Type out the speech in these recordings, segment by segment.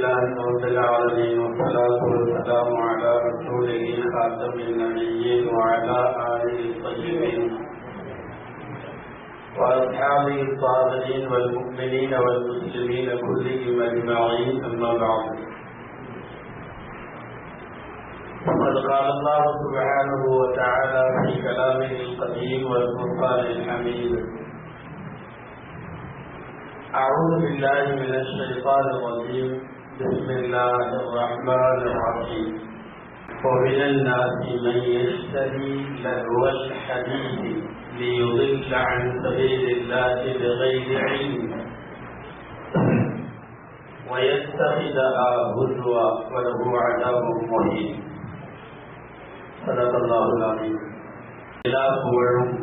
لله رب العالمين والصلاة والسلام على رسوله خاتم النبيين وعلى آله الطيبين وأصحابه الطاهرين والمؤمنين والمسلمين كلهم أجمعين أما بعد. فقد قال الله سبحانه وتعالى في كلامه القديم والفرقان الحميد: أعوذ بالله من الشيطان الرجيم. بسم الله الرحمن الرحيم. ومن الناس من يشتري لهو الحديث ليضل عن سبيل الله بغير علم ويتخذها هزوا وله عذاب مهين. صدق الله العظيم. எல்லா புகழும்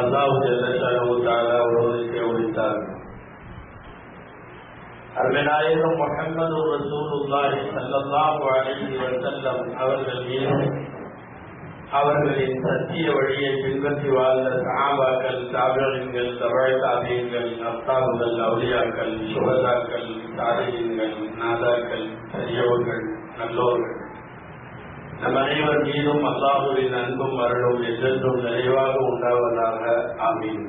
அல்லாஹ் ஜல்லஷானஹு தஆலா ஒருவருக்கே உரித்தார். அருமைநாயகம் முஹம்மது ரசூலுல்லாஹி ஸல்லல்லாஹு அலைஹி வஸல்லம் அவர்கள் மீது, அவர்களின் சத்திய வழியை பின்பற்றி வாழ்ந்த சஹாபாக்கள், தாபிஈன்கள், தபஅ தாபிஈன்கள், அஸ்ஹாபுகள், அவுலியாக்கள், சுஹதாக்கள், சாலிஹீன்கள், நாதாக்கள், பெரியவர்கள், நல்லோர்கள் நம் அனைவர் மீதும் அல்லாஹுவின் அன்பும் அருளும் என்றென்றும் நிறைவாக உண்டாவதாக. ஆமீன்.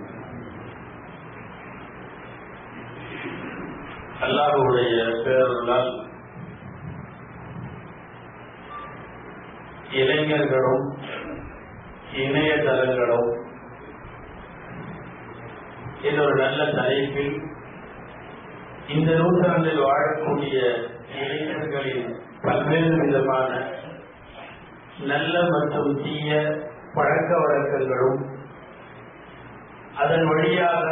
அல்லாஹுடைய பேரருளால் இளைஞர்களும் இணையதளங்களும் இன்னொரு நல்ல தலைப்பில் இந்த நூற்றாண்டில் வாழக்கூடிய இளைஞர்களின் பல்வேறு விதமான நல்ல மற்றும் தீய பழக்க வழக்கங்களும் அதன் வழியாக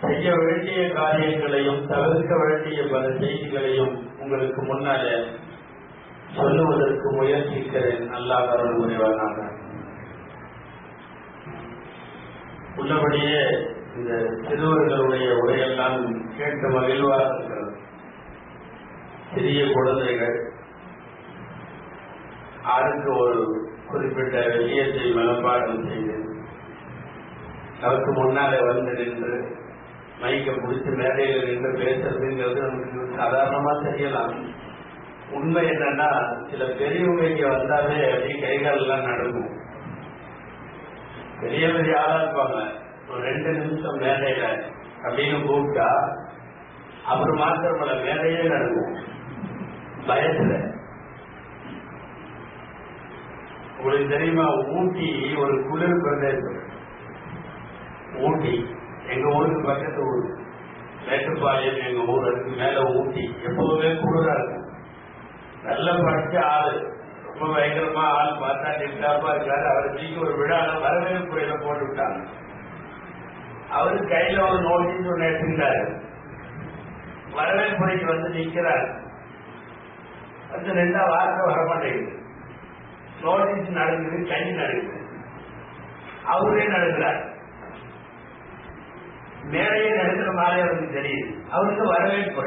செய்ய வேண்டிய காரியங்களையும் தவிர்க்க வேண்டிய பல செய்திகளையும் உங்களுக்கு முன்னால சொல்லுவதற்கு முயற்சிக்கிறேன். அல்லாஹ் அருள் புரிவானாக. உள்ளபடியே இந்த சிறுவர்களுடைய உரையெல்லாம் கேட்டு மகிழ்வாக இருக்கிறது. சிறிய குழந்தைகள் ஆளுக்கு ஒரு குறிப்பிட்ட விஷயத்தை மனப்பாடம் செய்து நமக்கு முன்னாலே வந்து நின்று மைக்க பிடிச்சி மேடையில் நின்று பேசுறதுங்கிறது நமக்கு சாதாரணமா தெரியலாம். உண்மை என்னன்னா, சில பெரியவங்க இங்க வந்தாலே அப்படி கைகால் எல்லாம் நடக்கும். பெரிய பெரிய ஆளா இருப்பாங்க, ஒரு 2 நிமிஷம் மேடையில அப்படின்னு கூப்பிட்டா அப்புறம் மாத்திரமல்ல மேடையே நடக்கும். பயத்துல உங்களுக்கு தெரியுமா, ஊட்டி ஒரு குளிர் பிரதேசம். ஊட்டி எங்க ஊருக்கு பக்கத்து ஊர், மேட்டுப்பாளையம் எங்க ஊர், அதுக்கு மேல ஊட்டி. எப்போதுமே குளிரா இருக்கும். நல்ல படிச்ச ஆளு, ரொம்ப பயங்கரமா ஆள் பார்த்தா டிப்டாப்பா இருக்காரு. அவர் தீக்கு ஒரு விழால வரவேற்புரையில போட்டு விட்டாங்க. அவரு கையில ஒரு நோட்டீஸ் ஒண்ணு எடுத்துக்கிட்டாரு. வரவேற்புரைக்கு வந்து நிக்கிறாரு. வந்து 2 வார்த்தை வரமாட்டேங்குது. நோட்டீஸ் நடக்குது, கை நடக்குது, அவரே நடக்கிறார். மேலேயே நடக்கிற மாதிரி அவருக்கு தெரியுது. அவருக்கு வரவேற்பு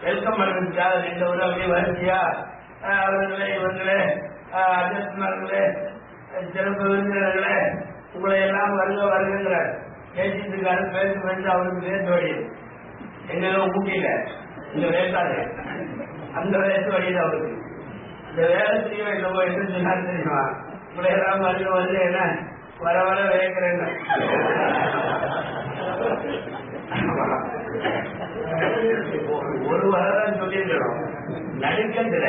வெல்கம் பண்ணுறதுக்காக 2 ஒரு அப்படியே வரிசையா அவர்களே, இவர்களே, அஜஸ்மார்களே, சிறப்பு விருந்தினர்களே, உங்களை எல்லாம் வருக வருகிறார் பேசிட்டு இருக்காரு. பேச அவருக்கு வேச வழியுது. எங்க ஊட்டியில இங்க வேசாது, அந்த வேச வழியுது அவருக்கு. இந்த வேலை செய்ய என்னவோ என்று சொன்னாலும் தெரியுமா, உங்களை எல்லாம் வருக வருது, என்ன வர வர வேகிறேன். ஒரு வரதான் சொல்லியிருக்கிறோம். நடுக்கத்துல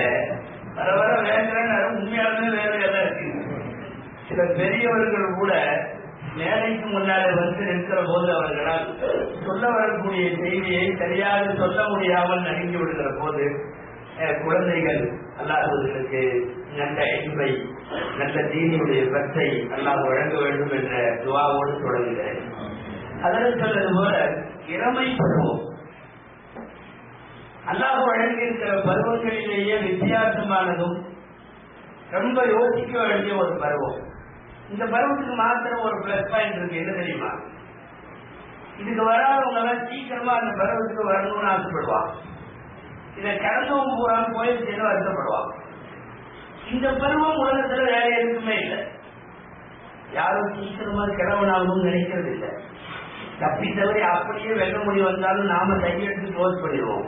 வர வர வேகிறேன்னு உண்மையாலுமே வேலையெல்லாம் இருக்கு. சில பெரியவர்கள் கூட மேலைக்கு முன்னாலே வந்து நிற்கிற போது அவர்களால் சொல்ல வரக்கூடிய செய்தியை சரியாக சொல்ல முடியாமல் நடுங்கி விடுகிற போது குழந்தைகள் அல்லாஹ்வுக்கு நல்ல இன்பை, நல்ல தீனியுடைய பற்றை அல்லாஹ் வழங்க வேண்டும் என்ற துஆவோடு தொடங்குகிறேன். அதற்கு சொல்வது போல இளமை பருவம் அல்லாஹ் வழங்கியிருக்கிற பருவங்களிலேயே வித்தியாசமானதும் ரொம்ப யோசிக்க வேண்டிய ஒரு பருவம். இந்த பருவத்துக்கு மாத்திரம் ஒரு பிளஸ் பாயிண்ட் இருக்கு. என்ன தெரியுமா, இதுக்கு வராதவங்க சீக்கிரமா அந்த பருவத்துக்கு வரணும்னு ஆசைப்படுவான். இதை கடந்தவங்க பூரா போயிடுச்சுன்னு வருத்தப்படுவான். இந்த பருவம் உலகத்துல வேற எதுக்குமே இல்லை. யாரும் சீக்கிரமா கிழவனாகணும்னு நினைக்கிறது இல்லை. தப்பி தவறி அப்படியே வெள்ள முடி வந்தாலும் நாம கையெடுத்து க்ளோஸ் பண்ணிடுவோம்.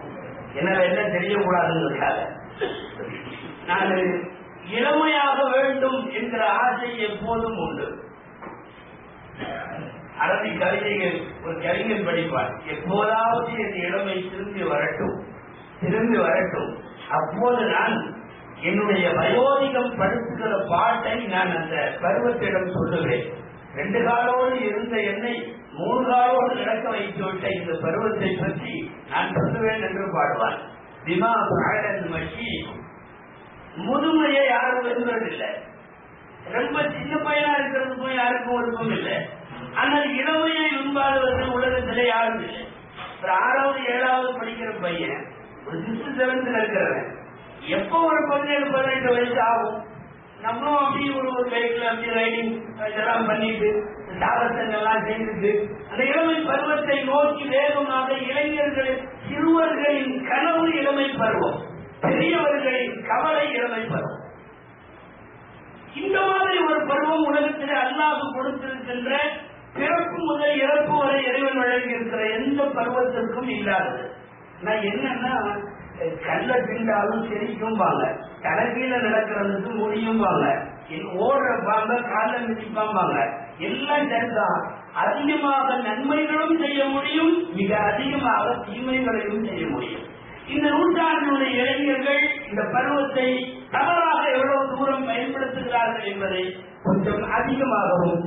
என்ன என்ன தெரியக்கூடாதுங்கிறதுக்காக. நான் இளமையாக வேண்டும் என்கிற ஆசை எப்போதும் உண்டு. அரபி கவிதைகள் ஒரு கவிஞன் படிப்பார், எப்போதாவது என் இளமை திரும்பி வரட்டும், அப்போது நான் என்னுடைய வயோதிகம் படுத்துகிற பாட்டை நான் அந்த பருவத்திடம் சொல்லுவேன். 2 காலோடு இருந்த என்னை 3 காலோடு நடக்க வைத்துவிட்ட இந்த பருவத்தை பற்றி நான் சொல்லுவேன் என்று பாடுவான். திமா பாடல் மஷி, முதுமையை யாரும் விரும்புவதில்லை. ரொம்ப சின்ன பையனா இருக்கிறதுக்கும் யாருக்கும் விருப்பம் இல்லை. ஆனால் இளமையை விரும்பாதவர்கள் உலகத்திலே யாரும் இல்லை. ஒரு 6வது 7வது படிக்கிற பையன், ஒரு 6th 7th இருக்கிறவன் எப்போ ஒரு 17-18 வயசு ஆகும், நம்மளும் அப்படி ஒரு பைக்ல அப்படி ரைடிங் இதெல்லாம் பண்ணிட்டு சாகசங்கள்லாம் செய்துட்டு அந்த இளமை பருவத்தை நோக்கி வேகமாக இளைஞர்கள், சிறுவர்களின் கனவு இளமை பருவம், பெரியவர்களின் கவலை இளமை பருவம். இந்த மாதிரி ஒரு பருவம் உலகத்திலே அல்லாஹ் கொடுத்திருக்கின்ற பிறப்பு முதல் இறப்பு வரை இறைவன் வழங்கியிருக்கிற எந்த பருவத்திற்கும் இல்லாதது. நான் என்னன்னா, கல்ல திண்டாலும் செரிக்கும்பாங்க, தலைகீழ நடக்கிறதுக்கு முடியும்பாங்க, ஓடுறப்பாங்க, கால மிதிப்பாங்க, எல்லாம் சரிதான். அதிகமாக நன்மைகளும் செய்ய முடியும், மிக அதிகமாக தீமைகளையும் செய்ய முடியும். இந்த நூற்றாண்டினுடைய இளைஞர்கள் இந்த பருவத்தை தவறாக எவ்வளவு தூரம் பயன்படுத்துகிறார்கள் என்பதை கொஞ்சம் அதிகமாகவும்,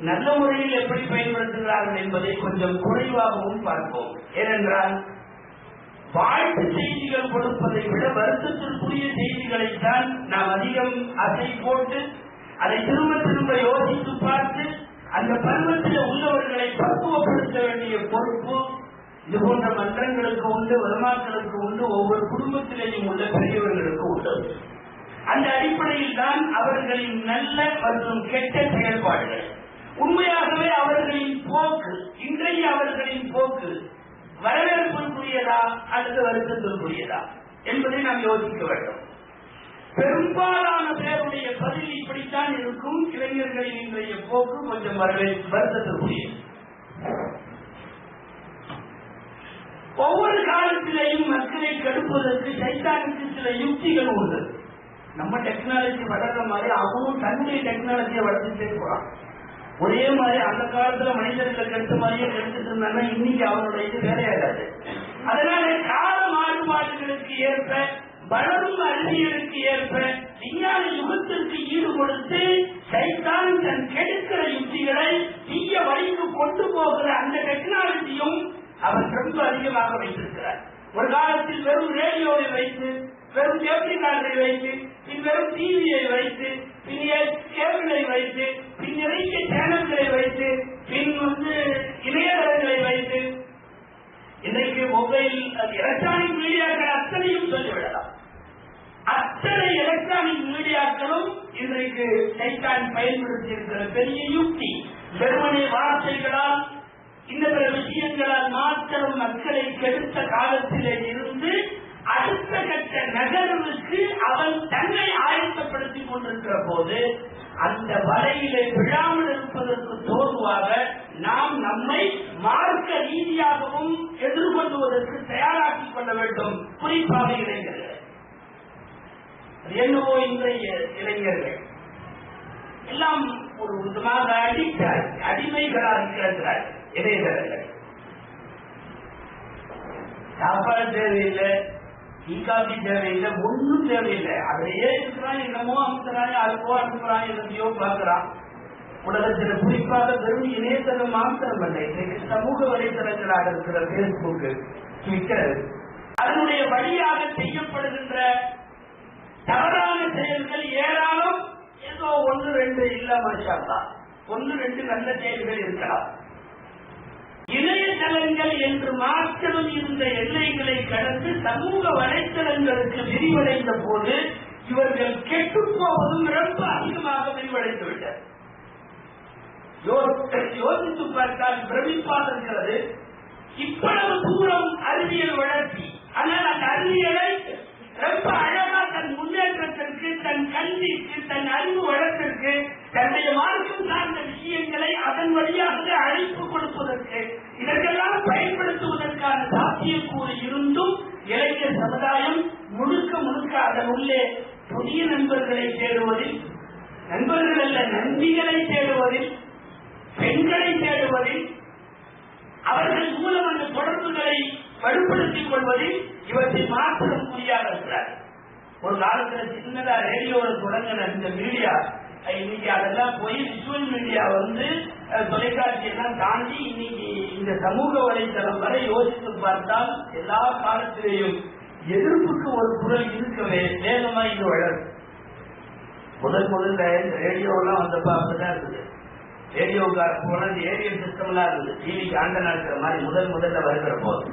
நல்ல முறையில் எப்படி பயன்படுத்துகிறார்கள் என்பதை கொஞ்சம் குறைவாகவும் பார்ப்போம். ஏனென்றால் வாழ்த்து செய்திகள் கொடுப்பதை விட வருத்தத்திற்குரிய செய்திகளைத்தான் நாம் அதிகம் அசை போட்டு அதை திரும்ப திரும்ப யோசித்து பார்த்து அந்த பருவத்தில் உள்ளவர்களை பக்குவப்படுத்த வேண்டிய பொறுப்பு இது போன்ற மன்றங்களுக்கு உண்டு, வருமானங்களுக்கு உண்டு, ஒவ்வொரு குடும்பத்திலேயும் உள்ள பெரியவர்களுக்கு உள்ளது. அந்த அடிப்படையில் தான் அவர்களின் நல்ல மற்றும் கெட்ட செயல்பாடுகள், உண்மையாகவே அவர்களின் போக்கு, இன்றைய அவர்களின் போக்கு வரவேற்புக்குரியதா அல்லது வருத்தத்திற்குரியதா என்பதை நாம் யோசிக்க வேண்டும். பெரும்பாலான பேருடைய பதில் இப்படித்தான் இருக்கும், இளைஞர்களின் இன்றைய போக்கு கொஞ்சம் வருத்தத்திற்குரியது. ஒவ்வொரு காலத்திலேயும் மக்களை கெடுப்பதற்கு சைத்தானுக்கு சில யுக்திகள் உண்டு. நம்ம டெக்னாலஜி வளர்ற மாதிரி அவனும் தன்னுடைய டெக்னாலஜியை வளர்த்துட்டே போறான். ஒரே மாதிரி அந்த காலத்துல மனிதர்களை கெடுத்த மாதிரியே கெடுத்துட்டு இருந்தாங்கன்னா இன்னைக்கு அவனுடைய இது வேலையாகாது. அதனால கால மாறுபாடுகளுக்கு ஏற்ப, வளரும் அறிவியலுக்கு ஏற்ப, விஞ்ஞான யுகத்திற்கு ஈடு கொடுத்து சைத்தான் தன் கெடுக்கிற யுக்திகளை தீய வழிக்கு கொண்டு போகிற அந்த டெக்னாலஜியும் அவர் ரொம்ப அதிகமாக வைத்திருக்கிறார். ஒரு காலத்தில் வெறும் ரேடியோவை வைத்து, வெறும் டேப்ரிகார்டரை வைத்து, பின் வெறும் டிவியை வைத்து, பின் கேபிளை வைத்து, பின் நிறைய சேனல்களை வைத்து, பின் இணையதளங்களை வைத்து, இன்றைக்கு மொபைல் எலக்ட்ரானிக் மீடியாக்கள் அத்தனையும் சொல்லிவிடலாம். அத்தனை எலக்ட்ரானிக் மீடியாக்களும் இன்றைக்கு சைத்தான் பயன்படுத்தி இருக்கிற பெரிய யுக்தி. வெறுமனே வார்த்தைகளால், இந்த பிற விஷயங்களால் மாத்திரம் மக்களை கெடுத்த காலத்திலே இருந்து அடுத்த கட்ட நகர்வுக்கு அவன் தன்னை ஆயத்தப்படுத்திக் கொண்டிருக்கிற போது அந்த வலையிலே விழாமல் இருப்பதற்கு தோதுவாக நாம் நம்மை மார்க்க ரீதியாகவும் எதிர்கொள்வதற்கு தயாராக்கிக் கொள்ள வேண்டும். குறிப்பாக இளைஞர்கள், என்னவோ இன்றைய இளைஞர்கள் எல்லாம் ஒரு விதமாக அடிமைகளாக இருக்கிறார்கள். இளைஞர்கள் சாப்பாடு தேவையில்லை, டீ காபி தேவையில்லை, ஒன்றும் தேவையில்லை. அதிலேயே இருக்கிறான், என்னமோ அமுக்கிறான், அதுக்கோ அனுப்புறான், எதையோ பார்க்கிறான். உலகத்தில் குறிப்பாக வெறும் இணையதளம் மாத்திரம் இல்லை, இன்றைக்கு சமூக வலைதளங்களாக இருக்கிற பேஸ்புக், ட்விட்டர், அதனுடைய வழியாக செய்யப்படுகின்ற தவறான செயல்கள் ஏராளம். ஏதோ 1-2 இல்லாம 1-2 நல்ல செயல்கள் இருக்கலாம். இணையதளங்கள் என்று மாத்திரம் இருந்த எல்லைகளை கடந்து சமூக வலைத்தளங்களுக்கு விரிவடைந்த போது இவர்கள் கெட்டுப் போவதும் ரொம்ப அதிகமாக விரிவடைந்து விட்டது. யோசித்து பார்த்தால் பிரமிப்பாக இருக்கிறது. இவ்வளவு தூரம் அறிவியல் வளர்ச்சி, ஆனால் அந்த அறிவியலை ரொம்ப அழகா தன் முன்னேற்றத்திற்கு, தன் கல்விக்கு, தன் அறிவு வளர்ச்சிற்கு, தன்னுடைய மார்க்கம் சார்ந்த விஷயங்களை அதன் வழியாக அழைப்பு கொடுப்பதற்கு, இதற்கெல்லாம் பயன்படுத்துவதற்கான சாத்தியக்கூறு இருந்தும் இளைஞர் அதன் உள்ளே புதிய நண்பர்களை தேடுவதில், நண்பர்கள் அல்ல நண்பிகளை தேடுவதில், பெண்களை தேடுவதில், அவர்கள் மூலம் அந்த தொடர்புகளை வலுப்படுத்திக் கொள்வதில் இவற்றை மாற்றம் புரியாக இருக்கிறார். ஒரு காலத்தில் சின்னதா ரேடியோவில் தொடங்கின இந்த மீடியா இன்னைக்கு அதெல்லாம் போய் விஷுவல் மீடியா தொலைக்காட்சி எல்லாம் தாண்டி இன்னைக்கு இந்த சமூக வலைத்தளம் வரை யோசித்து பார்த்தால் எல்லா காலத்திலேயும் எதிர்ப்புக்கு ஒரு குரல் இருக்கவே வேகமா இது வளரும். முதல்ல இந்த ரேடியோ எல்லாம் வந்தப்ப அப்படிதான் இருக்குது. ரேடியோக்கார போன ஏரியல் சிஸ்டம் எல்லாம் இருக்குது. டிவிக்கு ஆண்டனா இருக்கிற மாதிரி முதல்ல வருகிற போது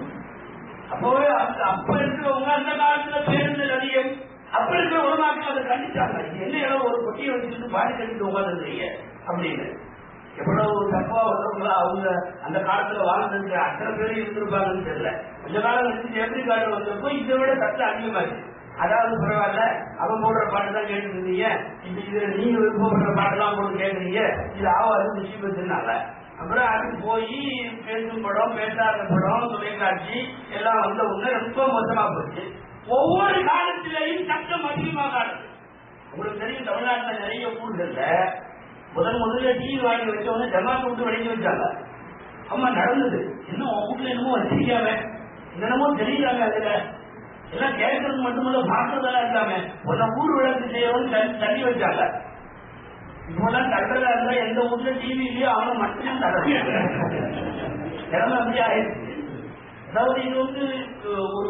அப்பவே அப்ப இருக்கிறவங்க அந்த காலத்துல பேருந்து நிலையம் அப்ப இருக்கிற உலமாக்கள் அதை கண்டிச்சாங்க. என்ன இடம் ஒரு கொட்டியை வச்சுட்டு பாடி கட்டிட்டு உட்காந்துருக்கீங்க அப்படின்னு. எவ்வளவு தப்பா வர்றவங்களா அவங்க அந்த காலத்துல வாழ்ந்துருக்க அத்தனை பேரும் இருந்திருப்பாங்கன்னு தெரியல. கொஞ்ச காலம் கழிச்சு எப்படி காலம் வந்தப்போ இதை விட சட்டம் அதிகமாச்சு. அதாவது பரவாயில்ல, அவன் போடுற பாட்டு தான் கேட்டு இருந்தீங்க, இது நீங்க விருப்பப்படுற பாட்டெல்லாம் போட்டு கேட்குறீங்க, இது ஆவாது முசீபத்துனால. அப்புறம் அது போய் பேசும் படம், பேசாத படம், தொலைக்காட்சி எல்லாம் வந்த உடனே ரொம்ப மோசமா போச்சு. ஒவ்வொரு காலத்திலையும் சட்டம் அதிகமாக ஆடுது. உங்களுக்கு தெரியும், தமிழ்நாட்டில் நிறைய ஊர்கள்ல முதல்ல டிவி வாங்கி வச்சவங்க ஜமாத்தை விட்டு வெளியே வச்சாங்க. அம்மா நடந்தது இன்னும் வீட்டுல என்னமோ வச்சிருக்காம என்னென்னமோ தெரியுறாங்க. அதுல எல்லாம் கேட்கறது மட்டுமல்ல பார்க்கறதெல்லாம் இருக்காம ஒரு ஊர் விளக்கு செய்யறவங்க தள்ளி வச்சாங்க. இப்பெல்லாம் தடுறதா இருந்தா எந்த வீட்டுல டிவி இல்லையோ அவனை மட்டும் தடுறாங்க. நிலைமை அப்படி ஆயிடுச்சு. அதாவது இது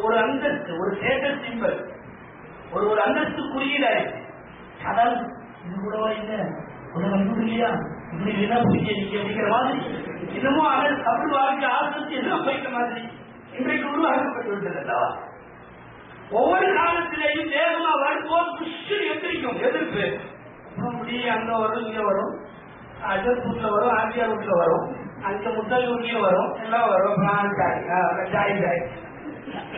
ஒரு அந்தஸ்து, ஒரு ஸ்டேட்டஸ் சிம்பல், ஒரு அந்தஸ்து குறியீடு ஆயிடுச்சு. அதாவது இது கூடவா இல்லை, உனக்கு அன்பு இல்லையா, இப்படி என்ன புரிய நீங்க அப்படிங்கிற மாதிரி இன்னமும் அவன் தமிழ் வாழ்க்கை ஆசை எல்லாம் வைக்க மாதிரி இன்றைக்கு உருவாக்கப்பட்டு விட்டது அல்லவா. ஒவ்வொரு காலத்திலேயும் வேகமா வரும்போது புஷ்டு எந்திரிக்கும் எதிர்ப்பு. அப்படி அங்க வரும், இங்க வரும், அஜர் வீட்டுல வரும், ஆசியார் வீட்டுல வரும், அங்க முத்தல்லூர்லயும் வரும், எல்லாம் வரும்.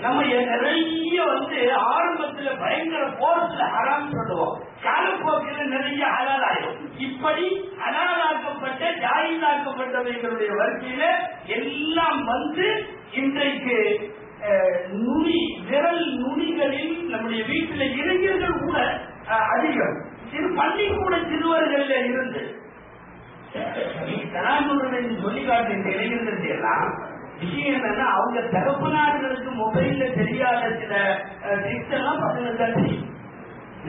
நம்ம நிறைய ஆரம்பத்துல பயங்கர போர்ஸ்ல ஹராம் சொல்லுவோம், காலப்போக்கில் நிறைய ஹலால் ஆயிடும். இப்படி ஹலாலாக்கப்பட்ட ஜாயிதாக்கப்பட்டவைகளுடைய வரிசையில எல்லாம் இன்றைக்கு விரல் நுனிகளில் நம்முடைய வீட்டில் இளைஞர்கள் கூட அதிகம். பள்ளிக்கூட சிறுவர்கள் இருந்து தனாசுரன் சொல்லி காட்டுகின்ற இளைஞர்கள் எல்லாம் விஷயம் என்னன்னா, அவங்க தரப்பு நாடுகளுக்கு மொபைல்ல தெரியாத சில ட்ரிக்ஸ் எல்லாம் பசங்களுக்கு தான் தெரியும்.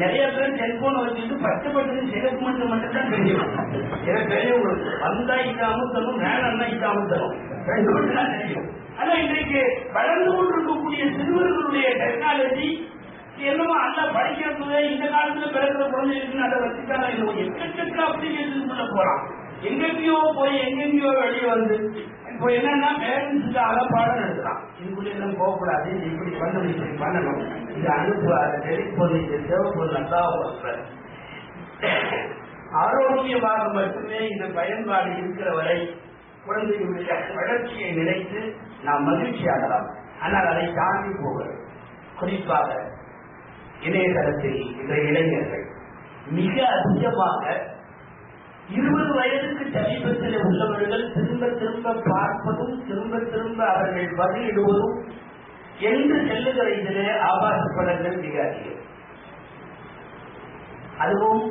நிறைய பேர் செல்போன் வச்சுட்டு பட்டு சிறப்பு மட்டும் தான் தெரியும். பெரியவங்களுக்கு வந்தா இது அமுத்தணும், வேணாம்னா இது அமுத்தணும், ரெண்டு மட்டும் தான் தெரியும். ஆனா இன்றைக்கு வளர்ந்து கொண்டிருக்கக்கூடிய சிறுவர்களுடைய டெக்னாலஜி என்னமோ அல்ல படிக்கிறது இந்த காலத்துல பிறகுற குழந்தைகளுக்கு அதை வச்சுக்கான எக்கச்சக்க அப்ளிகேஷன் போறான். எங்கெங்கயோ போய் எங்கெங்கயோ வெளியே வந்து இப்போ என்னன்னா பேரண்ட்ஸுக்கு அலப்பாடம் நடத்தலாம். இதுக்குள்ள எல்லாம் போகக்கூடாது, இப்படி பண்ணணும், இப்படி பண்ணணும், இது அனுப்பு, அதை டெலிட் பண்ணி தேவைப்பொருள் நல்லா வளர்க்கிறார். ஆரோக்கியமாக மட்டுமே இந்த பயன்பாடு இருக்கிற வரை குழந்தைகளுடைய வளர்ச்சியை நினைத்து நாம் மகிழ்ச்சி ஆகலாம். ஆனால் அதை தாண்டி போகிறது. குறிப்பாக இணையதளத்தில் இந்த இளைஞர்கள் மிக அதிகமாக 20 வயதுக்கு சமீபத்தில் உள்ளவர்கள் திரும்ப திரும்ப பார்ப்பதும் திரும்ப அவர்கள் பதிலிடுவதும் என்று செல்லுகிற இதிலே ஆபாச படங்கள் மிக அதிகம். அதுவும்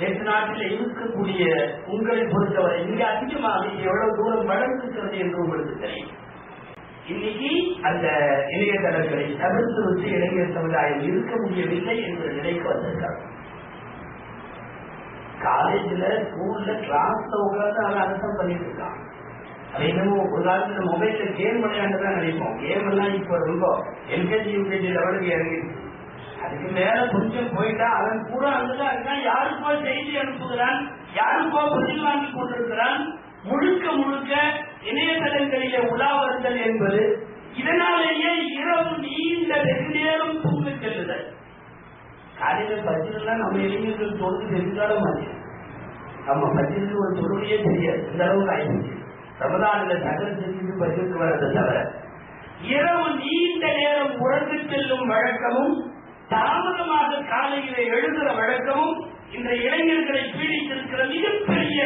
வேற்று நாட்டில் இருக்கக்கூடிய உங்களை பொறுத்தவரை மிக அதிகமாக எவ்வளவு தூரம் வளர்ந்திருக்கிறது என்று உங்களுக்கு தெரியும். இன்னைக்கு அந்த இணையதளங்களை தவிர்த்து வச்சு இளைஞர் சமுதாயம் இருக்க முடியவில்லை என்ற நிலைக்கு வந்திருக்காங்க. காலேஜ்ல ஸ்கூல்ல கிளாஸ்ல உட்கார்ந்து அவன் அர்த்தம் பண்ணிட்டு இருக்கான். அது என்னமோ ஒரு காலத்துல மொபைல்ல கேம் விளையாண்டுதான் நினைப்போம். கேம் எல்லாம் இப்ப ரொம்ப எல்கேஜி யூகேஜி லெவலுக்கு இறங்கிடுச்சு. அதுக்கு மேல கொஞ்சம் போயிட்டா அவன் கூட அங்கதான் இருக்கான். யாருக்கோ செய்தி அனுப்புகிறான், யாருக்கோ பதில் வாங்கி கொண்டிருக்கிறான். முழுக்க இணையதளங்களிலே உலாவருதல் என்பது இதனாலேயே இரவு நீண்ட வெகு நேரம் தூங்க செல்லுதல். காலையில பஜ்ரெல்லாம் நம்ம இளைஞர்கள் தொழுது தெரிஞ்சாலும் மாதிரி நம்ம பஜ்ருக்கு ஒரு தொழுகையே தெரியாது, இந்த அளவுக்கு ஆயிடுச்சு. ரமதான்ல சகல் செஞ்சு பஜ்ருக்கு வர்றதை தவிர இரவு நீண்ட நேரம் உறந்து செல்லும் வழக்கமும் தாமதமாக காலையிலே எழுதுகிற வழக்கமும் இந்த இளைஞர்களை பீடித்திருக்கிற மிகப்பெரிய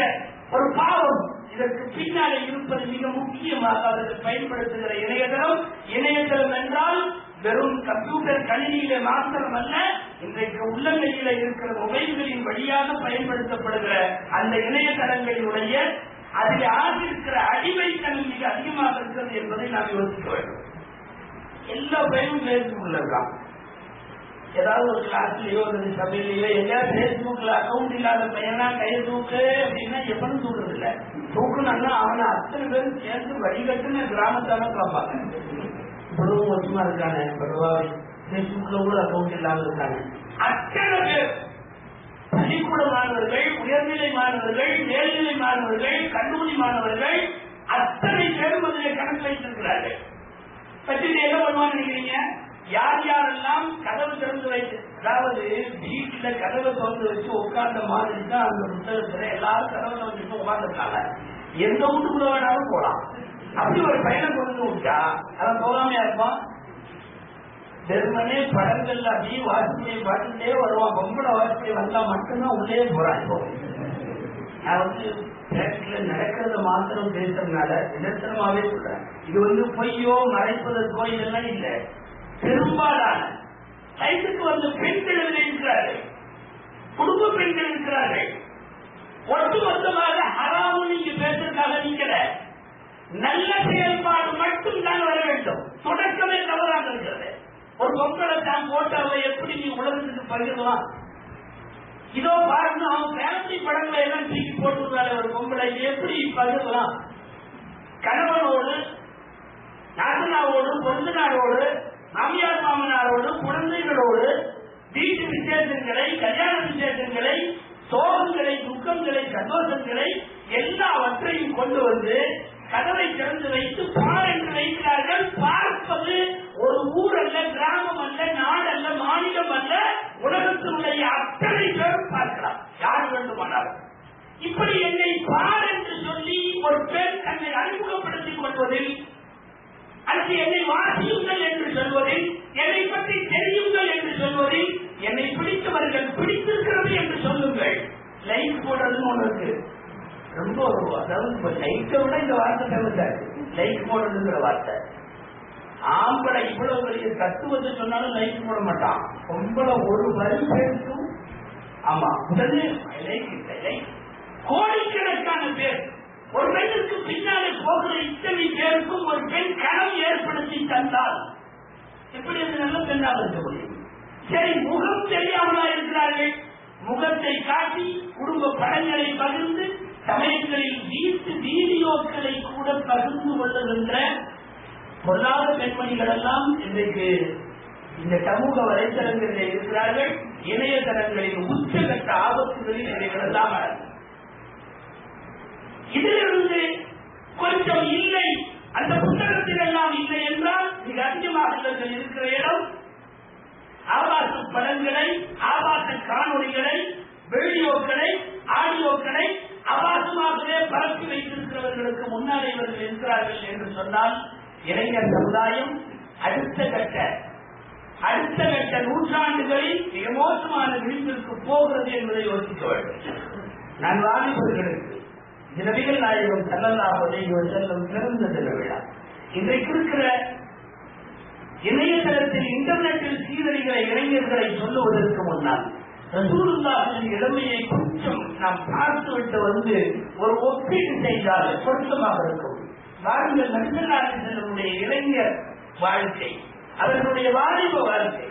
ஒரு பாவம். இதற்கு பின்னாலே இருப்பது மிக முக்கியமாக அவர்கள் பயன்படுத்துகிற இணையதளம். இணையதளம் என்றால் வெறும் கம்ப்யூட்டர் கணினியில மாத்திரமல்ல, இன்றைக்கு உள்ளங்கையில இருக்கிற மொபைல்களின் வழியாக பயன்படுத்தப்படுகிற அந்த இணையதளங்களினுடைய அதில் ஆகியிருக்கிற அடிமைத்தனம் மிக அதிகமாக இருக்கிறது என்பதை நாம் யோசிக்க வேண்டும். எல்லா பையனும் பேஸ்புக்ல இருக்கான். ஏதாவது ஒரு கிளாஸ்லயோ ஒரு சபையிலயோ எங்கேயாவது பேஸ்புக்ல அக்கௌண்ட் இல்லாத பையனா கையை தூக்கு அப்படின்னா எவனும் தூக்குறது இல்லை. தூக்குனாங்கன்னா அவனை அத்தனை பேரும் சேர்ந்து வழிகட்டுன்னு கிராமத்தான பார்ப்பாங்க. இவ்வளவு மோசமா இருக்காங்க, பேஸ்புக்ல கூட அக்கௌண்ட் இல்லாம இருக்காங்க. அத்தனை பேர் பள்ளிக்கூட மாணவர்கள், உயர்நிலை மாணவர்கள், மேல்நிலை மாணவர்கள், கல்லூரி மாணவர்கள் அத்தனை பேரும் அதில் கணக்கு வைத்திருக்கிறார்கள். பற்றி என்ன பண்ணுவான்னு நினைக்கிறீங்க? யார் யாரெல்லாம் கதவு திறந்து வைத்து, அதாவது வீட்டுல கதவை திறந்து வச்சு உட்கார்ந்த மாதிரி தான் அந்த புத்தகத்துல எல்லாரும் கதவை திறந்து உட்கார்ந்துருக்காங்க. எந்த வீட்டுக்குள்ள வேணாலும் போலாம். அப்படி ஒரு பயணம் கொண்டு விட்டா அதான் போகாமையா இருப்பான். வெறுமனே படங்கள்ல அப்படியே வாசிப்பையை பார்த்துட்டே வருவான். பொம்பளை வாசிப்பை வந்தா மட்டும்தான் உள்ளே போறான். இப்போ நான் நடக்கிறத மாத்திரம் பேசுறதுனால நிதர்சனமாவே சொல்றேன். இது பொய்யோ மறைப்பதற்கோ இதெல்லாம் இல்லை. பெரும்பாலான வயசுக்கு வந்த பெண்கள் இருக்கிறார்கள், குடும்ப பெண்கள் இருக்கிறார்கள். ஒட்டுமொத்தமாக ஹராமும் நீங்க பேசுறதுக்காக நீங்கள நல்ல செயல்பாடு மட்டும் தான் வர வேண்டும். தொடக்கமே தவறாக இருக்கிறது. ஒரு பொங்கலை தான் போட்டாவை எப்படி நீ உலகத்துக்கு பகிரலாம்? இதோ பாருங்க, அவன் ஃபேமிலி படங்களை எல்லாம் தூக்கி போட்டுருந்தாரு. ஒரு பொங்கலை எப்படி பகிரலாம்? கணவனோடு, நாத்தனாரோடு, பொருந்தினாரோடு, மாமியார் மாமனாரோடு, குழந்தைகளோடு வீட்டு விசேஷங்களை, கல்யாண விசேஷங்களை, சோகங்களை, துக்கங்களை, சந்தோஷங்களை எல்லாவற்றையும் கொண்டு வந்து கதவை திறந்து வைத்து பார் என்று வைக்கிறார்கள். பார்ப்பது ஒரு ஊர் அல்ல, கிராமம் அல்ல, நாடல்ல, மாநிலம் அல்ல, உலகத்தினுடைய அத்தனை பேரும் பார்க்கலாம், யார் வேண்டுமானாலும். இப்படி என்னை பார் என்று சொல்லி ஒரு பெண் தன்னை அறிமுகப்படுத்திக் கொள்வதில், அல்லது என்னை வாசியுங்கள் என்று சொல்வதில், என்னை பற்றி தெரியுங்கள் என்று சொல்வதில், என்னை பிடித்தவர்கள் பிடித்திருக்கிறது என்று சொல்லுங்கள். லைக் போடுறதுன்னு ஒன்று இருக்கு. ரொம்ப அதாவது லைக்கை விட இந்த வார்த்தை தேவைச்சாரு. லைக் போடுறதுங்கிற வார்த்தை. ஆம்பளை இவ்வளவு பெரிய தத்துவத்தை சொன்னாலும் லைக் போட மாட்டான். பொம்பளை ஒரு வரி பேருக்கும் ஆமா உடனே லைக். கோடிக்கணக்கான பேர் ஒரு பெண்ணுக்கு பின்னாலே போகிற இத்தனை பேருக்கும் ஒரு பெண் கணம் ஏற்படுத்தி தந்தால் எப்படி அது நல்ல பெண்ணாக இருக்க முடியும்? சரி, முகம் தெரியாமலா இருக்கிறார்கள். முகத்தை காட்டி குடும்ப படங்களை பகிர்ந்து சமயங்களில் வீட்டு வீடியோக்களை கூட பகிர்ந்து கொள்ளுகின்ற பொருளாதார பெண்மணிகள் எல்லாம் இன்றைக்கு இந்த சமூக வலைத்தளங்களில் இருக்கிறார்கள். இணையதளங்களின் உச்சகட்ட ஆபத்துகளில் இவைகள் எல்லாம் இதிலிருந்து கொஞ்சம் இல்லை, அந்த புத்தகத்தில் எல்லாம் இல்லை என்றால் மிக அதிகமாக இவர்கள் இருக்கிற இடம் ஆபாச படங்களை, ஆபாச காணொலிகளை, வீடியோக்களை, ஆடியோக்களை ஆபாசமாகவே பரப்பி வைத்திருக்கிறவர்களுக்கு முன்னாடி இவர்கள் இருக்கிறார்கள் என்று சொன்னால் இளைஞர் சமுதாயம் அடுத்த கட்ட நூற்றாண்டுகளில் மிக மோசமான விளிம்பிற்கு போகிறது என்பதை யோசிக்க வேண்டும். நான் வாலிபர்களுக்கு நபிகள் நாயகம் ஸல்லல்லாஹு அலைஹி வஸல்லம் பிறந்த தின விழா, இன்றைக்கு இருக்கிற இணையதளத்தில் இன்டர்நெட்டில் சீரழிகிற இளைஞர்களை சொல்லுவதற்கு முன்னால் ரசூலுல்லாஹின் இளமையை கொஞ்சம் நாம் பார்த்துவிட்டு வந்து ஒரு ஒப்பீடு செய்தால் பொருத்தமாக இருக்கும். வாருங்கள், நபிகள் நாயகம் செல்லுடைய இளைஞர் வாழ்க்கை, அவர்களுடைய வாலிப வாழ்க்கை,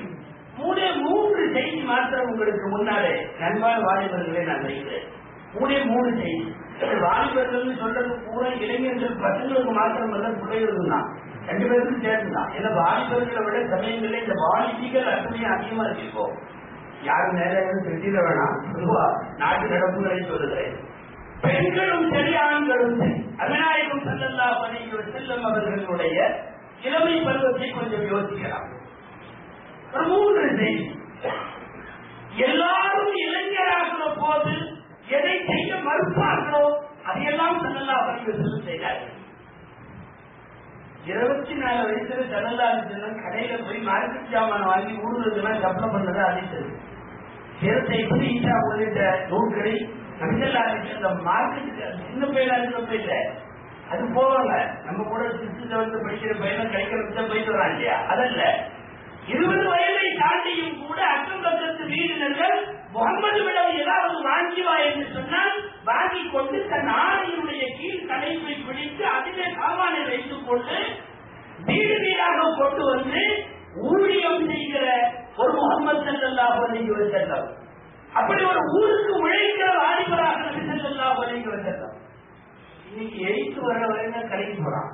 3 செய்தி மாத்திரம் உங்களுக்கு முன்னாலே நண்பான வாலிபர்களை நான் வைக்கிறேன். 3 செய்தி. வாலிபர்கள் சொல்றது பூரா இளைஞர்கள் பசங்களுக்கு மாத்திரம் அல்ல, பிள்ளைகளுக்கு தான், 2 பேருக்கும் சேர்த்துதான். ஏன்னா வாலிபர்களை விட சமயங்களில் இந்த வாலிபிகள் அத்தனையும் அதிகமா இருக்கு. யாரும் நேரம் தெரிஞ்சிட வேணாம், பொதுவா நாட்டு நடப்புகளை சொல்லுகிறேன். பெண்களும் சரி, ஆண்களும் சரி, அபிநாயகம் ஸல்லல்லாஹு அலைஹி வஸல்லம் அவர்களுடைய இளமை பருவத்தை கொஞ்சம் யோசிக்கலாம். 3 செய்தி. எல்லாரும் இளைஞராகிற போது எதை செய்ய மறுப்பார்களோ அதையெல்லாம் ஸல்லல்லாஹு அலைஹி வஸல்லம் செய்தார்கள். 24 வயசுல ஸல்லல்லாஹு அலைஹி வஸல்லம் கடையில போய் மார்க்கெட் ஜாமான் வாங்கி ஊடுருவதுனா சப்ளை பண்ணதை அறிவித்தது. சேரத்தை எப்படி ஈட்டா உள்ளிட்ட நூல்களை நபிகள் நாயகம் மார்க்கெட் சின்ன பையனா இருக்கிறப்ப இல்லை, அது போவாங்க. நம்ம கூட 6th 7th படிக்கிற பையனை கிடைக்கிறத போயிட்டு வரான் இல்லையா, அதல்ல 20 வயதை தாண்டியும் கூட அக்கம் பக்கத்து வீடினர்கள் முகமதுவிடம் ஏதாவது வாங்கிவா என்று சொன்னால் வாங்கி கொண்டு தன் ஆணையினுடைய கீழ் தலைப்பை பிடித்து அதிலே சாமானை வைத்துக் கொண்டு வீடு வீடாக கொண்டு வந்து ஊழியம் செய்கிற ஒரு முகமது ஸல்லல்லாஹு அலைஹி வஸல்லம், அப்படி ஒரு ஊருக்கு உழைக்கிற வாலிபராக நபி ஸல்லல்லாஹு அலைஹி வஸல்லம். இன்னைக்கு 8th வர வரைக்கும் கடைக்கு போறான்.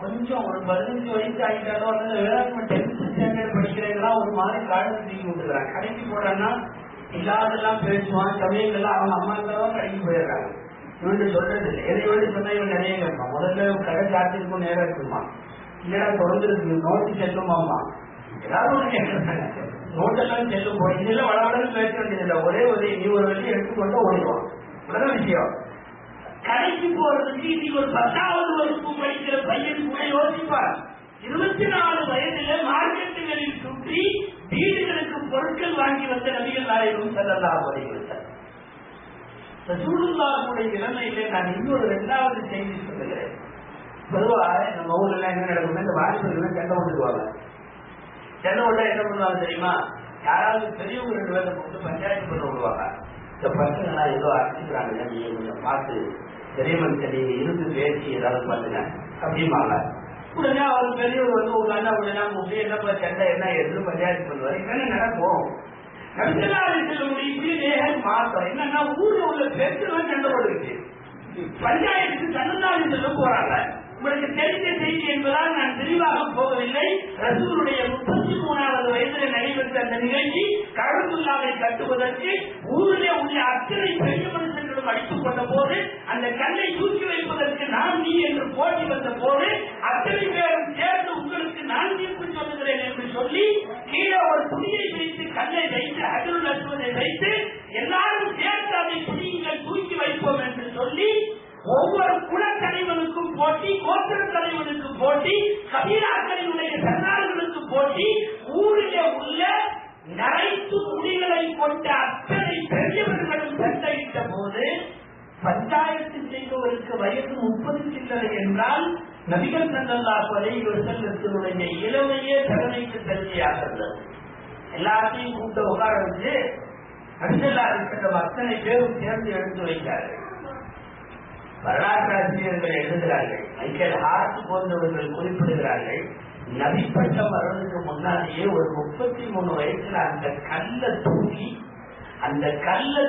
கொஞ்சம் ஒரு 15 வயசு ஆகிட்டாலோ அல்லது வேளாண்மை 10th ஸ்டாண்டர்ட் படிக்கிறவங்களாம் ஒரு மாதிரி காடு தூக்கி விட்டுக்கிறாங்க. கடைக்கு போறான்னா இல்லாதெல்லாம் பேசுவான், சமயங்கள்லாம் அவங்க அம்மா தான் கடைக்கு போயிடுறாங்க. இவன்ட்டு சொல்றது இல்லை. எதை வேண்டி சொன்னா இவன் நிறைய கேட்பான். முதல்ல கடை காத்திருக்கும் நேரம் இருக்குமா, இல்லையா தொடர்ந்து இருக்கு, நோட்டு செல்லுமாமா, ஏதாவது ஒன்று கேட்கறாங்க. நோட்டெல்லாம் செல்லும் போய் இதெல்லாம் வளவளன்னு பேச வேண்டியதில்லை. ஒரே ஒரு நீ ஒரு வழி எடுத்துக்கொண்டு ஓடிடுவான். இவ்வளவுதான் விஷயம். கடைக்கு போறதுக்கு இன்னைக்கு ஒரு 10வது வகுப்பு படிக்கிற பையன் கூட யோசிப்பார். 24 வயதில மார்க்கெட்டுகளில் சுற்றி வீடுகளுக்கு பொருட்கள் வாங்கி வந்த நபிகள் நாயகம் ஸல்லல்லாஹு அலைஹி வஸல்லம். ரசூலுல்லாஹ்வுடைய நிலைமையிலே நான் இன்னொரு 2வது செய்தி சொல்லுகிறேன். பொதுவா நம்ம ஊர்ல என்ன நடக்கும்னா, இந்த வாலிபர்கள் சண்டை விட்டுக்குவாங்க. சண்டை விட்டா என்ன பண்ணுவாங்க தெரியுமா, யாராவது பெரியவங்க 2 பேரை கூப்பிட்டு பஞ்சாயத்து பண்ண விடுவாங்க. இந்த பசங்க ஏதோ அடிச்சுக்கிறாங்க, நீங்க கொஞ்சம் பார்த்து பெரிய மனுஷன் நீங்க இருந்து பேசி ஏதாவது பண்ணுங்க அப்படிம்பாங்க. உடனே அவர் பெரியவர் வந்து உங்க அண்ணா உடனே கூப்பிட்டு என்னப்பா சண்டை என்ன எது பஞ்சாயத்து பண்ணுவாரு. என்னென்ன நடக்கும் மாற்றம் என்னன்னா, ஊர்ல உள்ள பெருசெல்லாம் சண்டை போடுது, பஞ்சாயத்துக்கு தமிழ்நாடு செல்ல போறாங்க. உங்களுக்கு தெரிந்த செய்தி என்பதால் நான் தெளிவாக போகவில்லை. ரசூலுடைய 33வது வயதில் நடைபெற்ற அந்த நிகழ்ச்சி கஅபத்துல்லாஹை கட்டுவதற்கு ஊரிலே உள்ள அத்தனை பெரிய மனுஷர்களும் அடித்துக் கொண்ட போது, அந்த கல்லை தூக்கி வைப்பதற்கு நான் நீ என்று போட்டி வந்த போது, அத்தனை பேரும் சேர்ந்து உங்களுக்கு நான் தீர்ப்பு சொல்லுகிறேன் என்று சொல்லி கீழே ஒரு துணியை வைத்து கல்லை வைத்து ஹஜ்ருல் அஸ்வதை வைத்து எல்லாரும் சேர்த்து அதை துணியில் தூக்கி வைப்போம் என்று சொல்லி ஒவ்வொரு குல தலைவனுக்கும் போட்டி, கோத்திர தலைவனுக்கு போட்டி, கபீராக்களினுடைய சர்தார்களுக்கு போட்டி, ஊரிலே உள்ள நரைத்து முடிகளை கொண்ட அத்தனை பெரியவர்களும் சண்டையிட்ட போது, பஞ்சாயத்து செய்பவருக்கு வயது 30 சில்லறை என்றால் நபிகள் ஸல்லல்லாஹு அலைஹி வஸல்லத்தினுடைய இளமையே தலைமைக்கு தகுதியாக இருந்தது. எல்லாத்தையும் கூட்ட உட்கார வச்சு நபிகள் அத்தனை பேரும் சேர்ந்து எடுத்து வைத்தார்கள். வரலாற்று ஆசிரியர்கள் எழுதுகிறார்கள், மைக்கேல் ஹார்ட் போன்றவர்கள் குறிப்பிடுகிறார்கள், நபிப்பட்டம் வர்றதுக்கு முன்னாடியே ஒரு 33 வயசுல அந்த கல்லை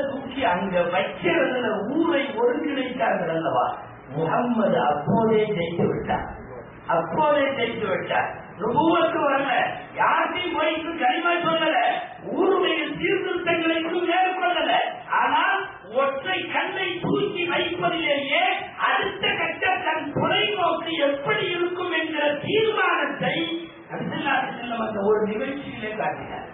தூக்கி அங்க வைக்கிறதுல ஊரை ஒருங்கிணைத்தார்கள் அல்லவா. முகம்மது அப்போதே ஜெயித்து விட்டார். நுபுவத்து வரல, யார்த்தையும் போயிட்டு கனிமா சொல்லல, ஊருடைய சீர்திருத்தங்களையும் மேற்கொள்ளல. ஆனால் ஒற்றை கல்லை தூக்கி வைப்பதிலேயே அடுத்த கட்ட தன் தொலைநோக்கு எப்படி இருக்கும் என்கிற தீர்மானத்தை அந்த ஒரு நிகழ்ச்சியிலே காட்டினார்.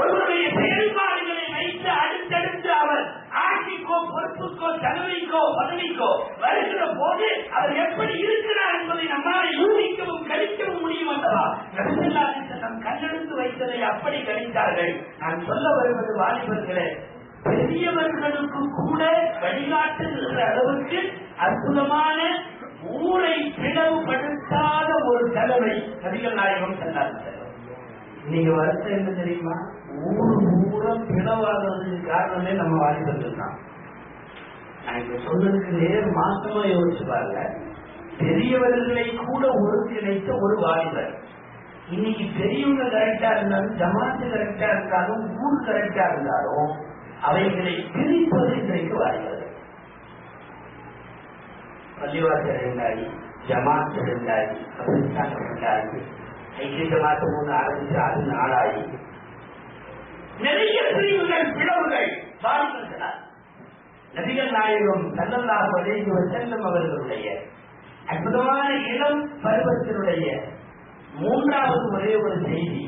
ஒருவருடைய செயல்பாடுகளை வைத்து அடுத்தடுத்து அவர் ஆட்சிக்கோ பொறுப்புக்கோ தலைமைக்கோ பதவிக்கோ வருகிற போது அவர் எப்படி இருக்கிறார் என்பதை நம்மால் யூகிக்கவும் கணிக்கவும் முடியும் அல்லவா. நபிகள் செல்லம் கண்ணெடுத்து வைத்ததை அப்படி கணித்தார்கள். நான் சொல்ல வருவது வாலிபர்களே, பெரியவர்களுக்கு கூட வழிகாட்டுகிற அளவுக்கு அற்புதமான ஊரை பிளவுபடுத்தாத ஒரு தலைமை நபிகள் நாயகம் ஸல்லல்லாஹு. நீங்க வருத்தம் என்ன தெரியுமா, ஊரம் பிளவாகிறதுக்கு காரணமே நம்ம வாலிபர்கள் தான். நான் இப்ப சொன்னதுக்கு நேர் மாசமா யோசிச்சு பாருங்க, பெரியவர்களை கூட ஒருங்கிணைத்த ஒரு வாலிபர். இன்னைக்கு பெரியவங்க கரெக்டா இருந்தாலும், ஜமாத்து கரெக்டா இருந்தாலும், ஊர் கரெக்டா இருந்தாலும், அவைகளை பிரிப்பது இன்றைக்கு வாலிபர்கள். பள்ளிவாசல் இருந்தாடி, ஜமாத்து இருந்தாடி, கபிரிஸ்தான் இருந்தாடி, ஐக்கிய ஜமாத்து 3 ஆரம்பிச்சு அது 4 ஆகி நிறைய பிரிவுகள் பிளவுகள் வாலிபர்களால். நபிகள் நாயகம் ஸல்லல்லாஹு அலைஹி வஸல்லம் அவர்களுடைய அற்புதமான இளம் பருவத்தினுடைய 3வது ஒரே ஒரு செய்தி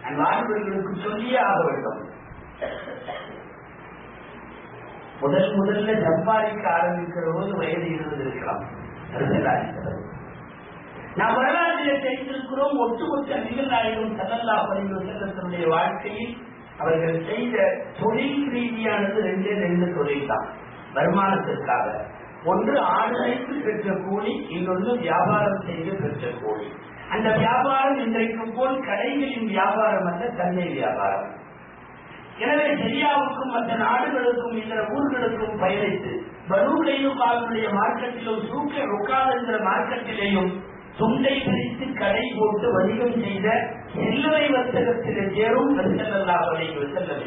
நான் வாலிபர்களுக்கு சொல்லியே ஆக வேண்டும். முதல்ல சம்பாதிக்க ஆரம்பிக்கிற போது வயது 20 இருக்கலாம். நாம் வரலாற்றில் தெரிந்திருக்கிறோம், ஒட்டுமொத்த நபிகள் நாயகம் ஸல்லல்லாஹு அலைஹி வஸல்லத்தினுடைய வாழ்க்கையில் அவர்கள் செய்த தொழில் ரீதியானது 2 தொழில் தான் வருமானத்திற்காக. ஒன்று ஆடு வைத்து பெற்ற கூலி, இன்னொன்று வியாபாரம் செய்து பெற்ற கூலி. அந்த வியாபாரம் இன்றைக்கு போல் கடைகளின் வியாபாரம் அல்ல, சந்தை வியாபாரம். எனவே சிரியாவுக்கும் மற்ற நாடுகளுக்கும் இதர ஊர்களுக்கும் பயணித்து பனூ கைனுகாவுடைய மார்க்கெட்டிலும் சூக்கே ருக்கால் என்ற மார்க்கெட்டிலேயும் துண்டை பிரித்து கடை போட்டு வணிகம் செய்த சில்லறை வர்த்தகத்திலே சேரும் ஸல்லல்லாஹு அலைஹி வஸல்லம்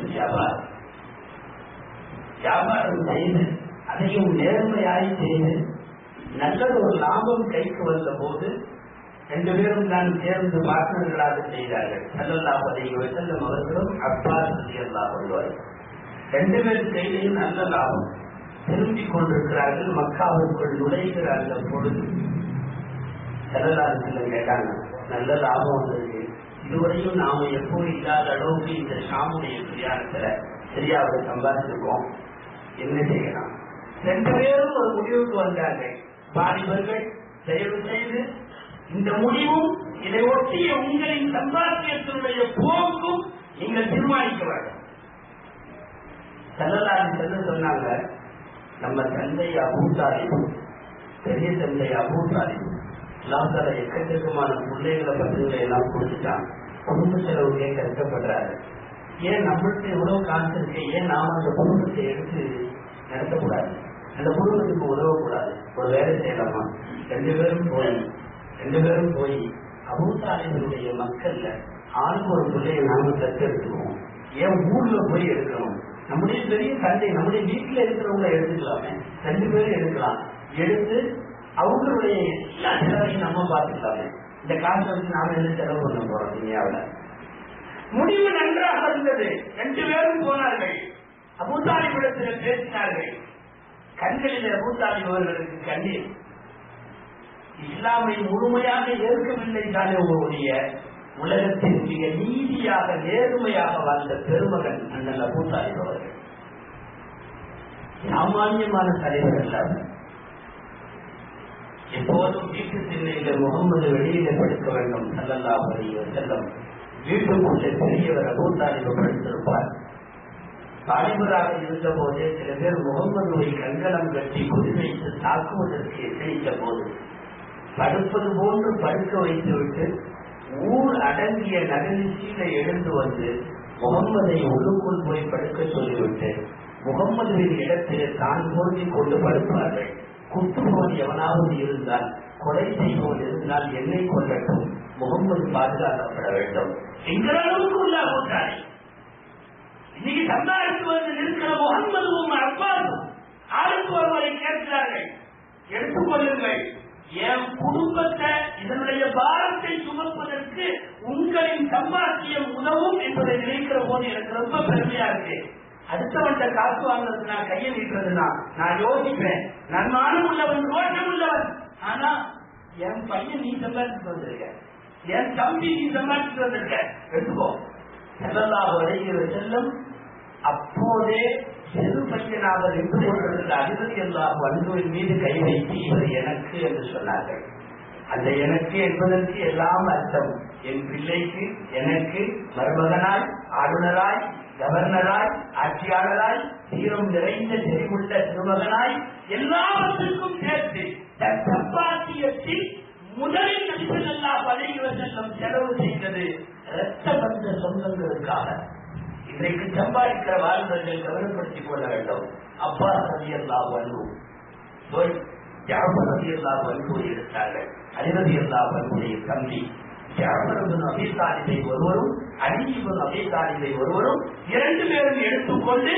வியாபாரம் செய்து அதையும் நேர்மையாய் செய்து நல்லது ஒரு லாபம் கைக்கு வந்த போது ரெண்டு பேரும் தான் சேர்ந்து பார்ட்னர்களாக செய்தார்கள். ஸல்லல்லாஹு அலைஹி வஸல்லம் அவர்களும் அப்பாஸ் ரலியல்லாஹு அன்ஹு ரெண்டு பேரும் கையிலையும் நல்ல லாபம். திரும்பிக் கொண்டிருக்கிறார்கள். மக்காவுக்குள் நுழைகிற அந்த பொழுது ஸல்லல்லாஹு அலைஹி வஸல்லம் கேட்டாங்க, நல்ல லாபம் வந்திருக்கு, இதுவரையும் நாம எப்போ இல்லாத அளவுக்கு இந்த ஷாமுடைய பிரயாணத்துல சிரியாவை சம்பாதிச்சிருக்கோம், என்ன செய்யலாம்? ரெண்டு பேரும் ஒரு முடிவுக்கு வந்தார்கள். வாலிபர்கள், தயவு செய்து இந்த முடிவும் இதை ஒட்டிய உங்களின் சம்பாத்தியத்தினுடைய போக்கும் நீங்கள் தீர்மானிக்க வேண்டும். ஸல்லல்லாஹு அலைஹி வஸல்லம் சொன்னாங்க, நம்ம தந்தை அபூ தாலிப், பெரிய தந்தை அபூ தாலிப் லாசால எக்கச்சக்கமான பிள்ளைகளை பத்திரிகளை எல்லாம் கொடுத்துட்டான். குடும்ப செலவுக்கே கஷ்டப்படுறாரு. ஏன் நம்மளுக்கு எவ்வளவு காசு இருக்கு, ஏன் நாம அந்த குடும்பத்தை எடுத்து நடத்தக்கூடாது, அந்த குடும்பத்துக்கு உதவக்கூடாது, ஒரு வேலை செய்யலாமா? ரெண்டு பேரும் போய் அபூ தாலிபுடைய மக்கள்ல ஆளுக்கு ஒரு பிள்ளையை நாம தத்தெடுத்துக்குவோம். ஏன் ஊர்ல போய் எடுக்கணும்? நம்முடைய பெரிய சண்டை நம்முடைய வீட்டுல இருக்கிறவங்க எடுத்துக்கலாமே, ரெண்டு பேரும் எடுக்கலாம். எடுத்து அவங்களுடைய எல்லா செலவையும் நம்ம பார்த்துக்கலாமே. இந்த காசு வச்சு நாம என்ன செலவு பண்ண போறோம் துனியாவுல? முடிவு நன்றாக இருந்தது. ரெண்டு பேரும் போனார்கள். அபூ தாலிபிடத்தில் பேசினார்கள். கண்களில் அபூ தாலிப் அவர்களுக்கு கண்ணீர். இஸ்லாமை முழுமையாக ஏற்கவில்லை தானே உங்களுடைய உலகத்தின் மிக நீதியாக நேர்மையாக வாழ்ந்த பெருமகன் அண்ணல் அபூ தாலிப் அவர்கள். சாமானியமான தலைவர் அல்ல. எப்போதும் வீட்டு திண்ணையில முகம்மது வெளியில படுக்க வேண்டும் ஸல்லல்லாஹு அலைஹி வஸல்லம். வீட்டுக்குள்ளே பெரியவர் அபூ தாலிப் படுத்திருப்பார். வாலிபராக இருந்த போதே சில பேர் முகம்மதுவை கங்கணம் கட்டி குறிவைத்து தாக்குவதற்கு எச்சரித்த போது படுப்பது போன்று படுக்க வைத்துவிட்டு ஊர் அடங்கிய நகரிசீல எழுந்து வந்து முகம்மதை உள்ளுக்குள் போய் படுக்க சொல்லிவிட்டு முகம்மதுவின் இடத்திலே தான் பொருந்தி கொண்டு படுப்பார்கள். குத்துபவன் எவனாவது இருந்தால், கொலை செய்பவன் இருந்தால் என்னை கொள்ளட்டும், முகம்மது பாதுகாக்கப்பட வேண்டும் என்கிற அளவுக்கு உள்ளாக இன்னைக்கு சம்பாதித்து வந்து நிற்கிற முகம்மதுவும் அப்பாஸும் ஆளுக்கு ஒருவரை கேட்கிறார்கள், எடுத்துக்கொள்ளுங்கள், என் குடும்பத்தை இதனுடைய பாரத்தை சுமப்பதற்கு உங்களின் சம்பாத்தியம் உதவும் என்பதை நினைக்கிற போது எனக்கு ரொம்ப பெருமையா இருக்கு. அடுத்தவன்கிட்ட காசு வாங்குறது நான் கையை நீட்டுறதுனா நான் யோசிப்பேன், நான் மானம் உள்ளவன், ரோஷம் உள்ளவன். ஆனா என் பையன் நீ சம்பாதிச்சுட்டு வந்திருக்க, என் தம்பி நீ சம்பாதிச்சுட்டு வந்திருக்க, எடுத்துக்கோ. ஸல்லல்லாஹு அலைஹி வஸல்லம் அப்போதே சிறு பையனாக நின்று கொண்டிருந்த அலி ரலியல்லாஹு அன்ஹுவின் மீது கை வைத்து இவர் எனக்கு என்று சொன்னார்கள். அந்த எனக்கு என்பதற்கு எல்லாம் அர்த்தம். என் பிள்ளைக்கு, எனக்கு மருமகனாய், ஆளுநராய், கவர்னராய், ஆட்சியாளராய், தீரம் நிறைந்த செறிவுள்ள திருமகனாய், எல்லாவற்றுக்கும் சேர்த்து தன் சம்பாத்தியத்தில் முதலில் நபி ஸல்லல்லாஹு அலைஹி வஸல்லம் செலவு செய்தது இரத்த பந்த சொந்தங்களுக்காக. இன்றைக்கு சம்பாதிக்கிற வாழ்வர்கள் கவனப்படுத்திக் கொள்ள வேண்டும். அப்பாஸ் ரலியல்லாஹு அன்ஹு போய் ஜாஃபர் ரலியல்லாஹு அன்ஹு எடுத்தார்கள். அலி ரலியல்லாஹு அன்ஹுடைய தம்பி ஜாஃபர் இப்னு அபீ தாலிபை ஒருவரும், அலி இப்னு அபீ தாலிபை ஒருவரும், இரண்டு பேரும் எடுத்துக்கொண்டு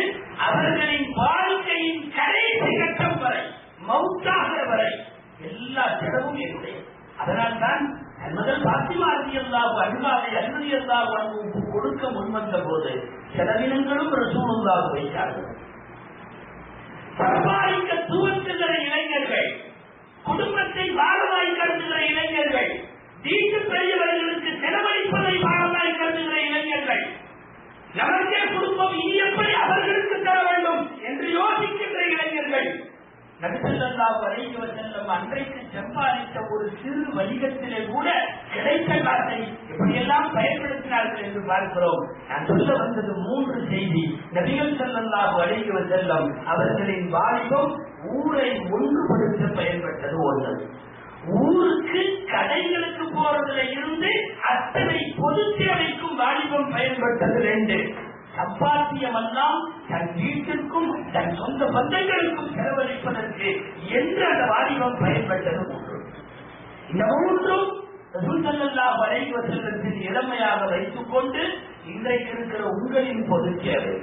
அவர்களின் வாழ்க்கையின் கடைசி கட்டம் வரை, மௌத்தாகிற வரை எல்லா செலவும் என்னுடைய. அதனால்தான் முதல் பாத்திமா ரலியல்லாஹு அன்ஹாவை அலி ரலியல்லாஹு அன்ஹுவுக்கு கொடுக்க முன்வந்த போது செலவினங்களும் ரசூலுல்லாஹ் வைத்தார்கள். சம்பாதிக்க துவங்குகிற இளைஞர்கள், குடும்பத்தை பாரமாய் கருதுகிற இளைஞர்கள், வீட்டு பெரியவர்களுக்கு செலவழிப்பதை பாரமாய் கருதுகிற இளைஞர்கள், நமக்கே குடும்பம் இனி எப்படி அவர்களுக்கு தர வேண்டும் என்று யோசிக்கின்ற இளைஞர்கள், நபி ஸல்லல்லாஹு அலைஹி வஸல்லம் அன்றைக்கு சம்பாதித்த ஒரு சிறு வணிகத்திலே கூட கிடைத்த காசை எப்படியெல்லாம் பயன்படுத்தினார்கள் என்று பார்க்கிறோம். நான் சொல்ல வந்தது மூன்று செய்தி. நபிகள் ஸல்லல்லாஹு அலைஹி வஸல்லம் அவர்களின் வாலிபம் ஊரை ஒன்றுபடுத்த பயன்பட்டது ஒன்று. ஊருக்கு கடைகளுக்கு போறதுல இருந்து அத்தனை பொது தேவைக்கும் வாலிபம் பயன்பட்டது 2. சம்பாத்தியம் எல்லாம் தன் வீட்டிற்கும் தன் சொந்த பந்தங்களுக்கும் செலவழிப்பதற்கு என்று அந்த வாலிபம் பயன்பட்டது 3. இந்த 3ம் ரசூல் ஸல்லல்லாஹு அலைஹி வஸல்லத்தின் இளமையாக வைத்துக் கொண்டு இன்றைக்கு இருக்கிற உங்களின் பொது தேவை,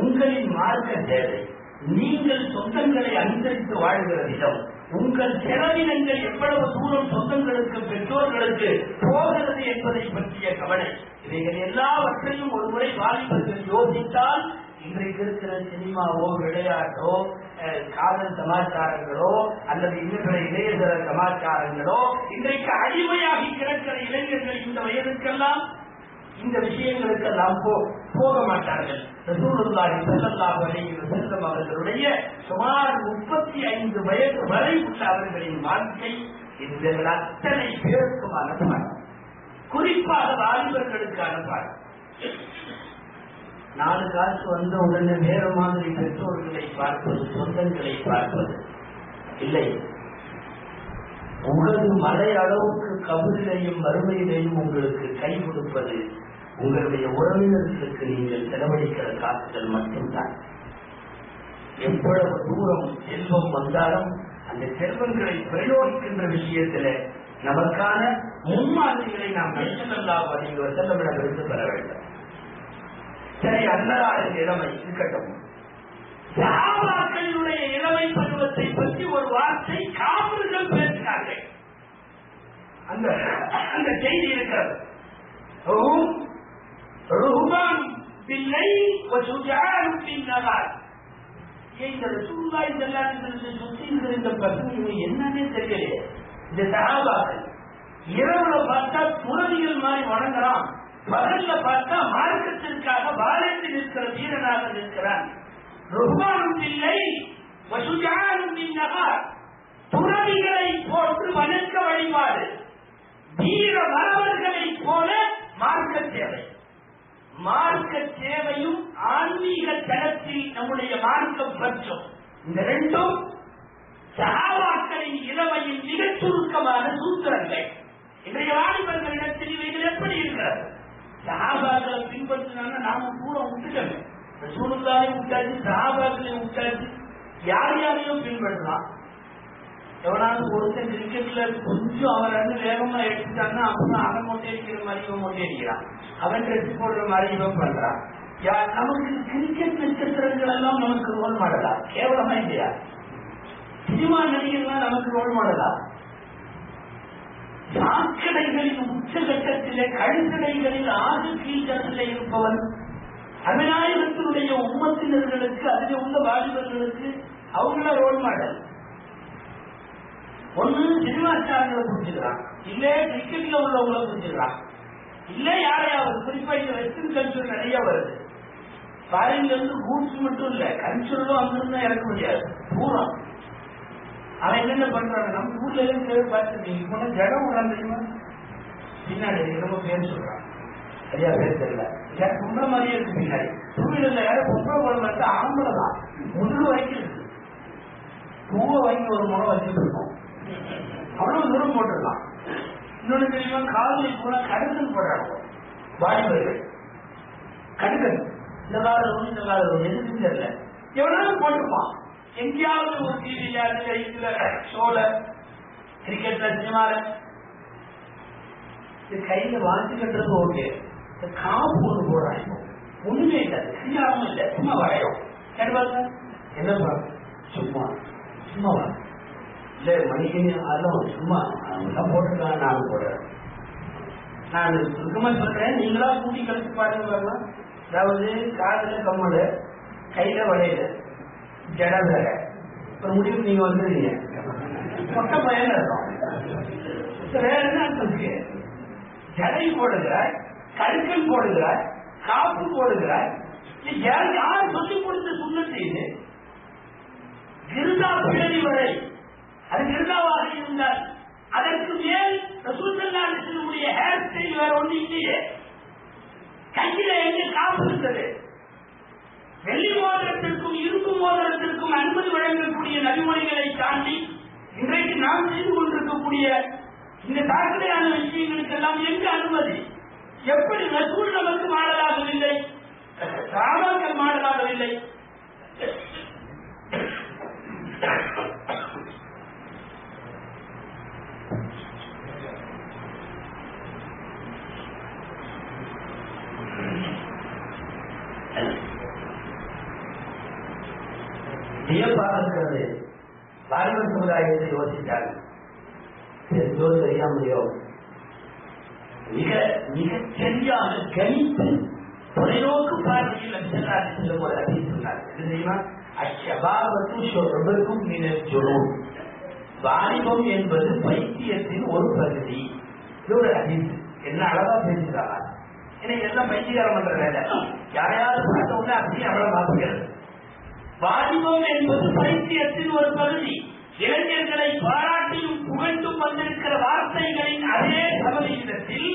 உங்களின் மார்க்க தேவை, நீங்கள் சொந்தங்களை அனுசரித்து வாழ்கிற விதம், உங்கள் செலவினங்கள் எவ்வளவு தூரம் சொந்தங்களுக்கு பெற்றோர்களுக்கு போகிறது என்பதை பற்றிய கவலை, இவைகள் எல்லாவற்றையும் ஒருமுறை வாலிபர்கள் யோசித்தால் இன்றைக்கு இருக்கிற சினிமாவோ விளையாட்டோ காதல் சமாச்சாரங்களோ அல்லது இன்னும் இளையதர சமாச்சாரங்களோ இன்றைக்கு அடிமையாகி கிடக்கிற இளைஞர்கள் இந்த வயதுக்கெல்லாம் இந்த விஷயங்களுக்கெல்லாம் போக மாட்டார்கள். ரசூலுல்லாஹி ஸல்லல்லாஹு அலைஹி வஸல்லம் அவர்களுடைய சுமார் 35 வயது வரை உள்ள அவர்களின் வாழ்க்கை இவர்கள் அத்தனை பேருக்குமான பாடம், குறிப்பாக வாலிபர்களுக்கான பாடம். 4 காசு வந்த உடனே வேற மாதிரி பெற்றோர்களை பார்ப்பது, சொந்தங்களை பார்ப்பது இல்லை. உங்களது மலை அளவுக்கு கபரிலையும் வறுமையிலையும் உங்களுக்கு கை கொடுப்பது உங்களுடைய உறவினர்களுக்கு நீங்கள் செலவழிக்கிற காசுகள் மட்டும்தான். எவ்வளவு தூரம் செல்வம் வந்தாலும் அந்த செல்வங்களை பிரயோகிக்கின்ற விஷயத்துல நமக்கான முன்மாதிரிகளை நாம் ஸல்லல்லாஹு அலைஹி வஸல்லமிடமிருந்து பெற வேண்டும். சரி, அன்னராரின் இளமை இருக்கட்டும். சஹாபாக்களுடைய இளமை பருவத்தை பற்றி ஒரு வார்த்தை காபிர்கள் பேசினார்கள். அந்த செய்தி இருக்கிறது. ருஹ்பான் பில்லைல் வ சுஜாஅன் பின்னஹார். இந்த ரசூலுல்லாஹி ஸல்லல்லாஹு அலைஹி வஸல்லம் சுத்தி இருக்கிற இந்த பசங்க என்னன்னே தெரியலையே. இந்த சஹாபாக்கள் இரவுல பார்த்தா துறவிகள் மாதிரி வணங்குறான், பகல்ல பார்த்தா மார்க்கத்திற்காக வாழத்து நிற்கிற வீரனாக நிற்கிறான். ருஹ்பான் பில்லைல் வ சுஜாஅன் பின்னஹார். துறவிகளை போன்று வணக்க வழிபாடு, வீர மறவர்களை போல மார்க்க சேவை. மார்க்க சேவையும் ஆன்மீக தளத்தில் நம்முடைய மார்க்கம் பற்றும் இந்த 2ம் சஹாபாக்களின் இளமையின் மிக சுருக்கமான சூத்திரங்கள். இன்றைய வாலிபர்களிடத்தில் இவைகள் எப்படி இருக்கிறது? சஹாபாக்களை பின்பற்றினா நாம கூட விட்டுட்டோம். ரசூலுல்லாஹி விட்டாச்சு, சஹாபாக்களை விட்டாச்சு, யார் யாரையும் பின்பற்றலாம். எவனாவது ஒருத்தன் கிரிக்கெட்ல கொஞ்சம் அவன் வேகமா எடுத்துட்டான்னா அப்புறம் அவன் மொட்டை அடிக்கிற மாதிரி இவன் மொட்டை அடிக்கிறான், அவன் ட்ரெஸ் போடுற மாதிரி இவன் பண்றான். நமக்கு கிரிக்கெட் நட்சத்திரங்கள் எல்லாம் நமக்கு ரோல் மாடலா? கேவலமா இல்லையா? சினிமா நடிகர்கள் நமக்கு ரோல் மாடலா? சாக்கடைகளின் உச்சகட்டத்திலே கழுத்தடைகளில் ஆறு கீழ்கடத்தில் இருப்பவன் அபிநாயகத்தினுடைய உம்மத்தினர்களுக்கு, அதில் உள்ள வாலிபர்களுக்கு அவங்கள ரோல் மாடல். ஒண்ணு சினிமா ஸ்டார்களை புரிஞ்சுக்கிறான், இல்ல கிரிக்கெட்ல உள்ளவங்களை புரிஞ்சுக்கிறான், இல்ல யாரையாவது. குறிப்பா இந்த வெஸ்டர்ன் கல்ச்சர் நிறைய வருது. ஃபாரின்ல இருந்து கூட்ஸ் மட்டும் இல்ல, கல்ச்சரும் அங்கிருந்து இறக்க முடியாது பூரா. அவன் என்னென்ன பண்றாங்க, நம்ம ஊர்ல எல்லாம் பார்த்துருக்கீங்க. போன ஜடம் விடாம தெரியுமா? பின்னாடி ரொம்ப பேர் சொல்றான், சரியா பேர் தெரியல, பொம்பளை மாதிரியே இருக்கு. பின்னாடி டூ வீலர்ல யாரும் பொம்பளை போட மாட்டா, ஆம்பளை தான் முதுகு வரைக்கும் இருக்கு. பூவை வாங்கி ஒரு முறை வச்சுட்டு இருக்கோம், அவ்வளவு தூரம் போட்டுடலாம். இன்னொன்னு தெரியுமா, காதலில் கூட கடுக்கன் போடுறாங்க வாலிபர்கள். கடுக்கன் இந்த காலம் இந்த காலம் எதுக்கு தெரியல, எவ்வளவு போட்டுப்பான். எங்கேயாவது ஒரு டிவில இதுல ஷோல கிரிக்கெட்ல சினிமால கையில வாங்கி கட்டுறது ஓகே. காப்பு ஒன்று போடுறாங்க, ஒண்ணுமே இல்லை, சினிமாவும் இல்லை, சும்மா வரையும். என்ன சும்மா சும்மாவா இல்ல மணிக்கு அதெல்லாம் சும்மா போட்டுருக்காங்க. நான் போடுறேன், நான் சுத்தமா சொல்றேன், நீங்களா கூட்டி கழிச்சு பாருங்க. அதாவது காதுல கம்மல, கையில வளையல, ஜடம் வேற. ஒரு முடிவுக்கு நீங்க வந்துருக்கீங்க, மொத்த பயன் இருக்கும். வேற என்ன இருக்கு? ஜடை போடுகிறார், கழுக்கல் போடுகிறார், காப்பு போடுகிறார். யார் சொல்லிக் கொடுத்த சுண்ணத்து இது? கிருதா பிழை வரை அது கிருதாவாக இருந்தால் அதற்கு மேல் ரசூல் ஸல்லல்லாஹு அலைஹி வஸல்லம் ஹேர் ஸ்டைல் வேற ஒண்ணு இல்லையே. கையில எங்க காப்பு இருந்தது? வெள்ளி மோதிரத்திற்கும் இரும்பு மோதிரத்திற்கும் அனுமதி வழங்கக்கூடிய நபிமொழிகளை தாண்டி இன்றைக்கு நாம் செய்து கொண்டிருக்கக்கூடிய இந்த தாக்கலையான விஷயங்களுக்கெல்லாம் எங்கு அனுமதி? எப்படி ரசூல் நமக்கு மாடலாகவில்லை, சஹாபாக்கள் மாடலாகவில்லை? வியப்பாக இருக்கிறது. வாலிபர் சமுதாயத்தை யோசித்தார்கள், தெரிஞ்சோ தெரியாமலையோ மிக மிக சரியான கணித்து தொலைநோக்கு பார்வையில் அச்சராட்சி ஒரு அதிகம் சொன்னார். என்ன தெரியுமா? அச்சபாபத்தும் வாலிபம் என்பது பைத்தியத்தின் ஒரு பகுதி. இது ஒரு அதிகம். என்ன அழகா பேசுகிறாரா? ஏன்னா இதெல்லாம் பைத்தியகாரம் பண்ற வேலை. யாரையாவது பார்த்த உடனே அப்படியே அவ்வளவு பார்க்கிறது. வாலிபம் என்பது பைத்தியத்தின் ஒரு பகுதி. இளைஞர்களை பாராட்டியும் புகழ்ந்தும் வந்திருக்கிற வார்த்தைகளின் அதே சமவீதத்தில்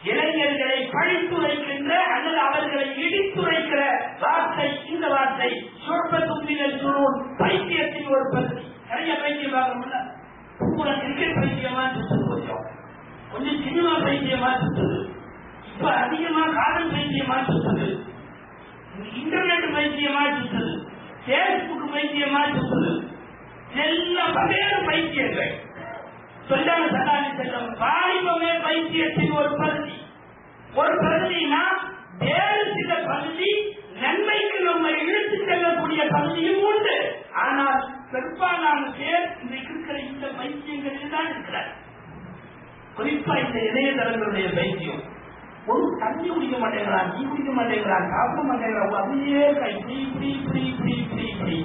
இளைஞர்களை பழித்துரைக்கின்ற அல்லது அவர்களை இடித்துரைக்கிற வார்த்தை இந்த வார்த்தை சொற்பத்தும் பைத்தியத்தின் ஒரு பகுதி. நிறைய பைத்தியம் பார்க்கணும்ல, பூரா கிரிக்கெட் பைத்தியமா சுற்றுது, கொஞ்சம் சினிமா பைத்தியமா சுற்றுது, இப்ப அதிகமா காதல் பைத்தியமா சுற்றுது, இன்டர்நெட் பைத்தியமா சுற்றுது, பேஸ்புக் பைத்தியமா சுற்றுது, எல்லா பல்வேறு பைத்தியங்கள். சொல்லாத சதானி செல்லும் வாலிபமே பைத்தியத்தின் ஒரு பகுதி. ஒரு பகுதினா வேறு சில பகுதி நன்மைக்கு நம்மை இழுத்து செல்லக்கூடிய பகுதியும் உண்டு. ஆனால் பெரும்பாலான பேர் இன்றைக்கு இருக்கிற இந்த பைத்தியங்களில் தான் இருக்கிறார். குறிப்பா இந்த இணையதளங்களுடைய பைத்தியம். ஒரு தண்ணி குடிக்க மாட்டேங்கிறான், டீ குடிக்க மாட்டேங்கிறான், சாப்பிட மாட்டேங்கிறான், அப்படியே இப்படி இப்படி இப்படி இப்படி இப்படி இப்படி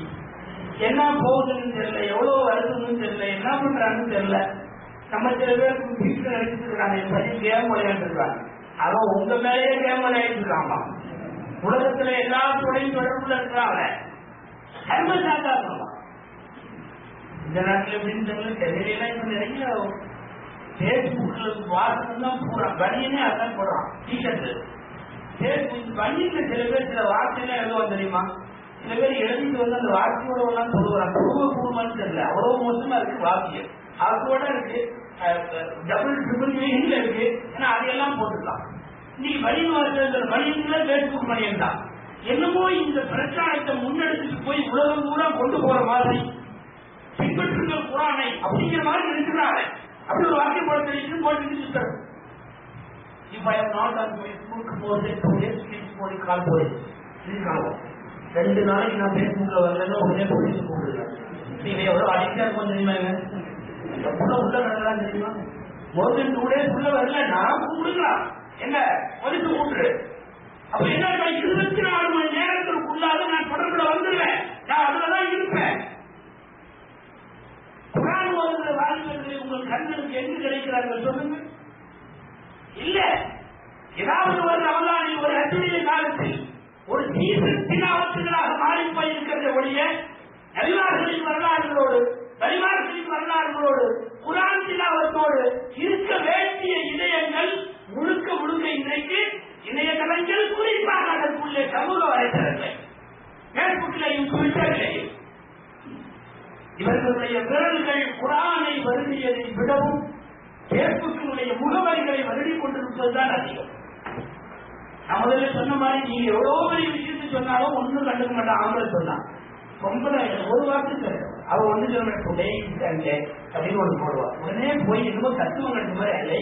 என்ன போகுதுன்னு தெரியல, எவ்வளவு வருதுன்னு தெரியல, என்ன பண்றான்னு தெரியல. நம்ம சில பேர் வீட்டுல நடிச்சுட்டு இருக்காங்க, என் பையன் கேம் விளையாண்டு இருக்காங்க. அவன் உங்க மேலேயே கேம் விளையாட்டு இருக்காமா. உலகத்துல எல்லாத்தோடையும் தொடர்புல இருக்கிறாங்க. சர்வசாதாரணமா இந்த நாட்டில் எப்படின்னு தெரியல. சென்னையிலாம் இப்ப நிறைய பேஸ்புக்ல வாசனம் தான் பூரா பனியனே அதான் போடுறான், டிஷர்ட். பேஸ்புக் பனியன்ல சில பேர் சில வார்த்தையெல்லாம் எழுதுவாங்க தெரியுமா? சில பேர் எழுதிட்டு வந்து அந்த வாக்கியோட எல்லாம் சொல்லுவாங்க. குடும்ப குடும்பம்னு தெரியல, அவ்வளவு மோசமா இருக்கு வாக்கியம். அதோட இருக்கு டபுள் ட்ரிபிள் மீனிங்ல இருக்கு. ஏன்னா அதையெல்லாம் போட்டுக்கலாம். இன்னைக்கு வழிவாசல் மணியன்ல பேஸ்புக் மணியன் தான். என்னமோ இந்த பிரச்சாரத்தை முன்னெடுத்துட்டு போய் உலகம் பூரா கொண்டு போற மாதிரி பின்பற்றுங்கள் குரானை அப்படிங்கிற மாதிரி இருக்கிறாங்க. அப்படி ஒரு வாக்கியம் போட தெரியும் போட்டு if I am not on Facebook more than 2 days please phone call police. இதுக்காக 2 நாளைக்கு நான் பேஸ்புக்ல வரலன்னா உடனே போலீஸ் கூப்பிடுறேன். நீங்க எவ்வளவு அடிக்டா இருக்கும் தெரியுமா? உள்ள வரலாம் தெரியுமா? more than 2 days உள்ள வரல நான் கூப்பிடுக்கலாம். என்ன போலீஸ் கூப்பிடு. அப்ப என்ன 24 மணி நேரத்திற்குள்ளாக நான் தொடர்புல வந்துடுவேன். நான் அதுலதான் இருப்பேன். குரான் ஓதுகிற வாலிபர்களை உங்கள் கண்களுக்கு எங்கு கிடைக்கிறார்கள் சொல்லுங்க? இல்ல, ஏதாவது ஒரு ரமலானில் ஒரு அச்சுடைய காலத்தில் ஒரு சீசன் தினாவத்துகளாக மாறி போயிருக்கிறத ஒழிய நபிமார்களின் வரலாறுகளோடு வலிமார்களின் வரலாறுகளோடு குரான் திலாவத்தோடு இருக்க வேண்டிய இதயங்கள் முழுக்க முழுக்க இன்றைக்கு இணையதளங்கள், குறிப்பாக அதற்குள்ளே சமூக வலைத்தளங்கள், பேஸ்புக்லையும் ட்விட்டர்லையும் இவர்களுடைய விரல்கள் குரானை வருடியதை விடவும் பேஸ்புக்கினுடைய முகவரிகளை வருடி கொண்டிருப்பதுதான் அதிகம். நான் முதல்ல சொன்ன மாதிரி நீங்க எவ்வளவு பெரிய விஷயத்தை சொன்னாலும் ஒன்னும் கண்டுக்க மாட்டான். ஆம்பளை சொன்னான் ரொம்ப ஒரு வார்த்தை அவ ஒண்ணு சொல்ல அப்படின்னு ஒண்ணு போடுவா. உடனே போய் என்னமோ தத்துவம் கட்டு மாதிரி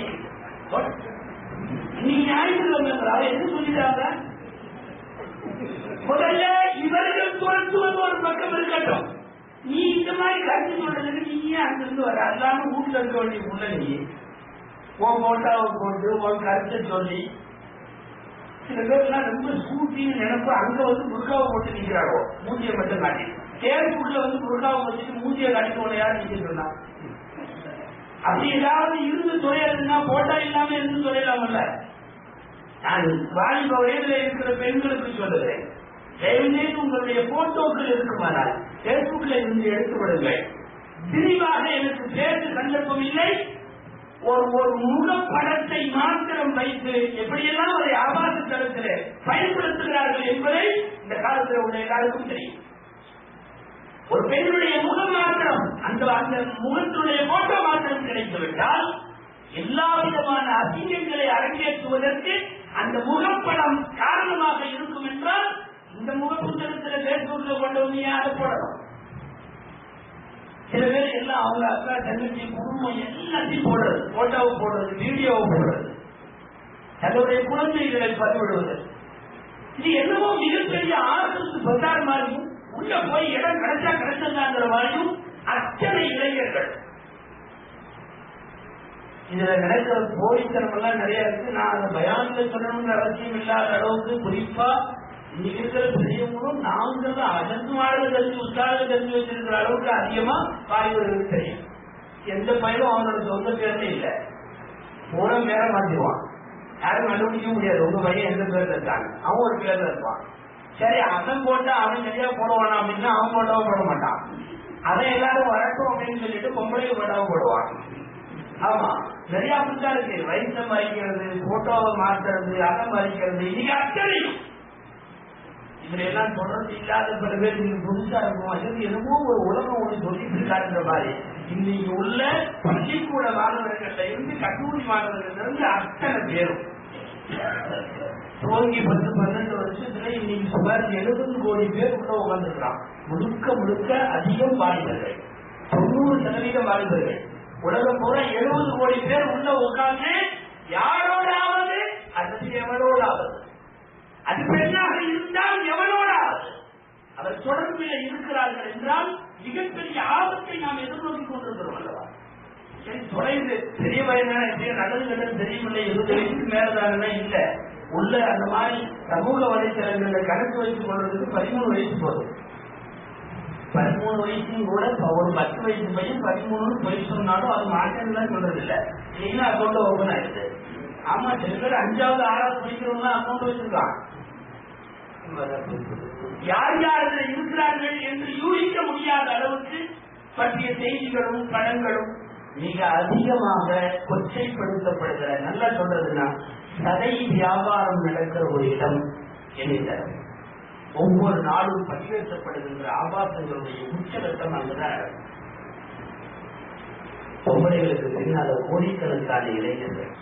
இன்னைக்கு ஞாயிற்றுக்கிழமை அவ எது சொல்லிட்டாங்க? முதல்ல இவர்கள் துரத்துவது ஒரு பக்கம் இருக்கட்டும். நீ இந்த மாதிரி கருத்து சொல்றதுக்கு நீ அங்கிருந்து வர அல்லாம வீட்டுல இருக்க வேண்டிய உள்ள நீ உன் போட்டாவை போட்டு உன் கருத்தை சொல்லி சில பேர்லாம் ரொம்ப சூட்டின்னு நினைப்பு அங்க வந்து புர்காவை போட்டு நிக்கிறாரோ மூஞ்சியை மட்டும் காட்டி பேருக்குள்ள வந்து புர்காவை வச்சுட்டு மூஞ்சியை காட்டிட்டு யாரும் நிக்க சொன்னா அப்படி ஏதாவது இருந்து துறையாதுன்னா போட்டா இல்லாம இருந்து துறையலாமல்ல. நான் வாலிப வயதுல இருக்கிற பெண்களுக்கு சொல்லுறேன், தயவுசெய்து உங்களுடைய போட்டோக்கள் இருக்குமானால் பேஸ்புக்ல இருந்து எடுத்து விடுங்கள். விரிவாக எனக்கு பேச சந்தர்ப்பம் இல்லை. ஒரு முகப்படத்தை மாத்திரம் வைத்து எப்படியெல்லாம் அதை ஆபாச தளத்தில் பயன்படுத்துகிறார்கள் என்பதை இந்த காலத்தில் உள்ள எல்லாருக்கும் தெரியும். ஒரு பெண்ணுடைய முகம் மாத்திரம் அந்த முகத்தினுடைய போட்டோ மாத்திரம் கிடைத்துவிட்டால் எல்லா விதமான அசிங்கங்களை அரங்கேற்றுவதற்கு அந்த முகப்படம் காரணமாக இருக்கும் என்றால் இந்த முகப்புத்தகத்தில் பேஸ்புக்ல கொண்டு வந்து அதை போடணும். சில பேர் எல்லாம் அவங்க அக்கா தங்கச்சி குடும்பம் எல்லாத்தையும் போடுறது, போட்டோவை போடுறது, வீடியோவை போடுறது, தன்னுடைய குழந்தைகளை பதிவிடுவது. இது என்னவோ மிகப்பெரிய ஆர்எஸ்எஸ் பஜார் மாதிரியும் உள்ள போய் இடம் கிடைச்சதாங்கிற மாதிரியும் அத்தனை இளைஞர்கள் இதுல நடக்கிற போலித்தனம் எல்லாம் நிறைய இருக்கு. நான் அந்த பயான்ல சொல்லணும்னு அவசியம் இல்லாத அளவுக்கு குறிப்பா இன்னைக்கு இருக்கிற பெரியவங்களும் நாங்கள் அஜந்து வாழ்வு தெரிஞ்சு உற்சாக தெரிஞ்சு வச்சிருக்கிற அளவுக்கு அதிகமா வாய்ப்புகள் தெரியும். எந்த பயிலும் அவனோட சொந்த பேர்ல இல்லை, மூலம் பேர மாத்திடுவான், யாரும் கண்டுபிடிக்க முடியாது. உங்க பையன் எந்த பேர்ல இருக்காங்க, அவன் ஒரு பேர்ல இருப்பான். சரி அவன் போட்டா அவன் சரியா போடுவானா அப்படின்னா அவன் போட்டாவும் போட மாட்டான். அதை எல்லாரும் வரட்டும் அப்படின்னு சொல்லிட்டு பொம்பளை போட்டாவும் போடுவான். ஆமா, நிறைய அப்படித்தான் இருக்கு. வயசை மறைக்கிறது, போட்டோவை மாற்றுறது, அதை மறைக்கிறது, இன்னைக்கு அத்தனையும் இதுல எல்லாம் தொடர்ந்து இல்லாத பல பேர் நீங்க புதுசா இருக்கும். அது என்னமோ ஒரு உலகம் ஒன்று சொல்லிட்டு இருக்காருன்ற மாதிரி இன்னைக்கு உள்ள பள்ளிக்கூட மாணவர்கள்ல இருந்து கல்லூரி மாணவர்கள் இருந்து அத்தனை பேரும் துவங்கி 10-12 வருஷத்துல இன்னைக்கு சுமார் 70 கோடி பேர் உள்ள உட்கார்ந்துருக்கிறான். முழுக்க அதிகம் வாலிபர்கள், 90% வாலிபர்கள். உலகம் பூரா 70 கோடி பேர் உள்ள உட்கார்ந்து யாரோடாவது அல்லது எவனோடாவது, அது பெண்ணாக இருந்தால் எவனோடாவது அவர் தொடர்பில் இருக்கிறார்கள் என்றால் மிகப்பெரிய ஆபத்தை நாம் எதிர்நோக்கி கொண்டிருக்கிறோம் அல்லவா? சரி, தொலைந்து பெரிய வயதான நல்லது கட்டது தெரியவில்லை, 20 வயசுக்கு மேலதான இல்ல உள்ள அந்த மாதிரி சமூக வலைத்தளங்களை கணக்கு வைத்துக் கொள்வதற்கு 13 வயசு போதும். 13 வயசும் கூட ஒரு 10 வயசு பையன் 13 வயசு சொன்னாலும் அது மாற்றம்லாம் சொல்றது இல்லை. இல்லைன்னா அக்கௌண்ட் ஓபன் ஆயிடுது. ஆமா, சில பேர் 5வது 6வது படிக்கிறவங்க அக்கௌண்ட் வச்சிருக்கான். யார் யார் இருக்கிறார்கள் என்று யூகிக்க முடியாத அளவுக்கு பற்றிய செய்திகளும் படங்களும் மிக அதிகமாக கொச்சைப்படுத்தப்படுகிற, நல்லா சொல்றதுன்னா சதை வியாபாரம் நடக்கிற ஒரு இடம் என்கிற ஒவ்வொரு நாளும் பதிவேற்றப்படுகின்ற ஆபாசங்களுடைய உச்சகட்டம் அங்குதான். பொம்பளைகளுக்கு பின்னால கோடிக்கணக்கான இளைஞர்கள்,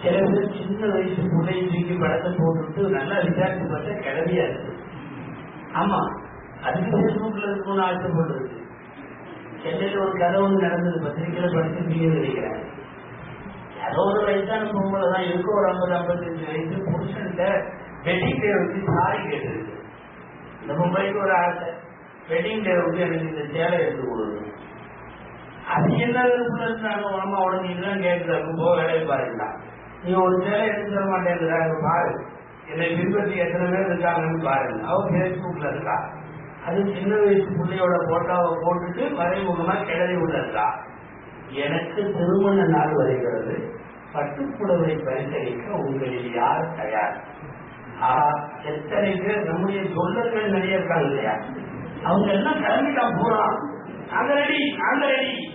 சில பேர் சின்ன வயசு பிள்ளையை தூக்கி படத்தை போட்டுட்டு நல்லா விசாரிச்சு பார்த்தா கிளவியா இருக்கு. ஆமா, அதுக்கு பேஸ்புக்ல இருக்கணும்னு ஆசைப்படுறது. சென்னையில ஒரு கதை ஒன்று நடந்தது, பத்திரிகையில படிச்சிருக்கீங்க நினைக்கிறேன். ஏதோ ஒரு வயசான பொம்பளை தான் இருக்கும், ஒரு 50-55 வயசு, புருஷன்கிட்ட வெட்டிங் டே வச்சு சாரி கேட்டுருக்கு. இந்த பொம்பளைக்கு ஒரு ஆசை, வெட்டிங் டே வந்து எனக்கு இந்த சேலை எடுத்து கொடுக்கணும். அது என்ன விருப்பம் இருந்தாங்க, அம்மா உடனே இதெல்லாம் கேட்குறாங்க, போ வேலையை பாருங்களா, நீ ஒரு சேலை எடுத்து தர மாட்டேங்கிறாங்க, பாரு என்னை பின்பற்றி எத்தனை பேர் இருக்காங்கன்னு பாருங்க. அவன் பேஸ்புக்ல இருக்கா, அது சின்ன வயசு பிள்ளையோட போட்டோவை போட்டுட்டு மறைமுகமா கிளறி உள்ள இருக்கா. எனக்கு திருமண நாள் வருகிறது, பட்டுப்புடவை பரிசளிக்க உங்களில் யார் தயார்? எத்தனை பேர் நம்முடைய சொல்லர்கள் நிறைய இருக்காங்க இல்லையா, அவங்க எல்லாம் கிளம்பிட்டா போறான். நாங்க ரெடி,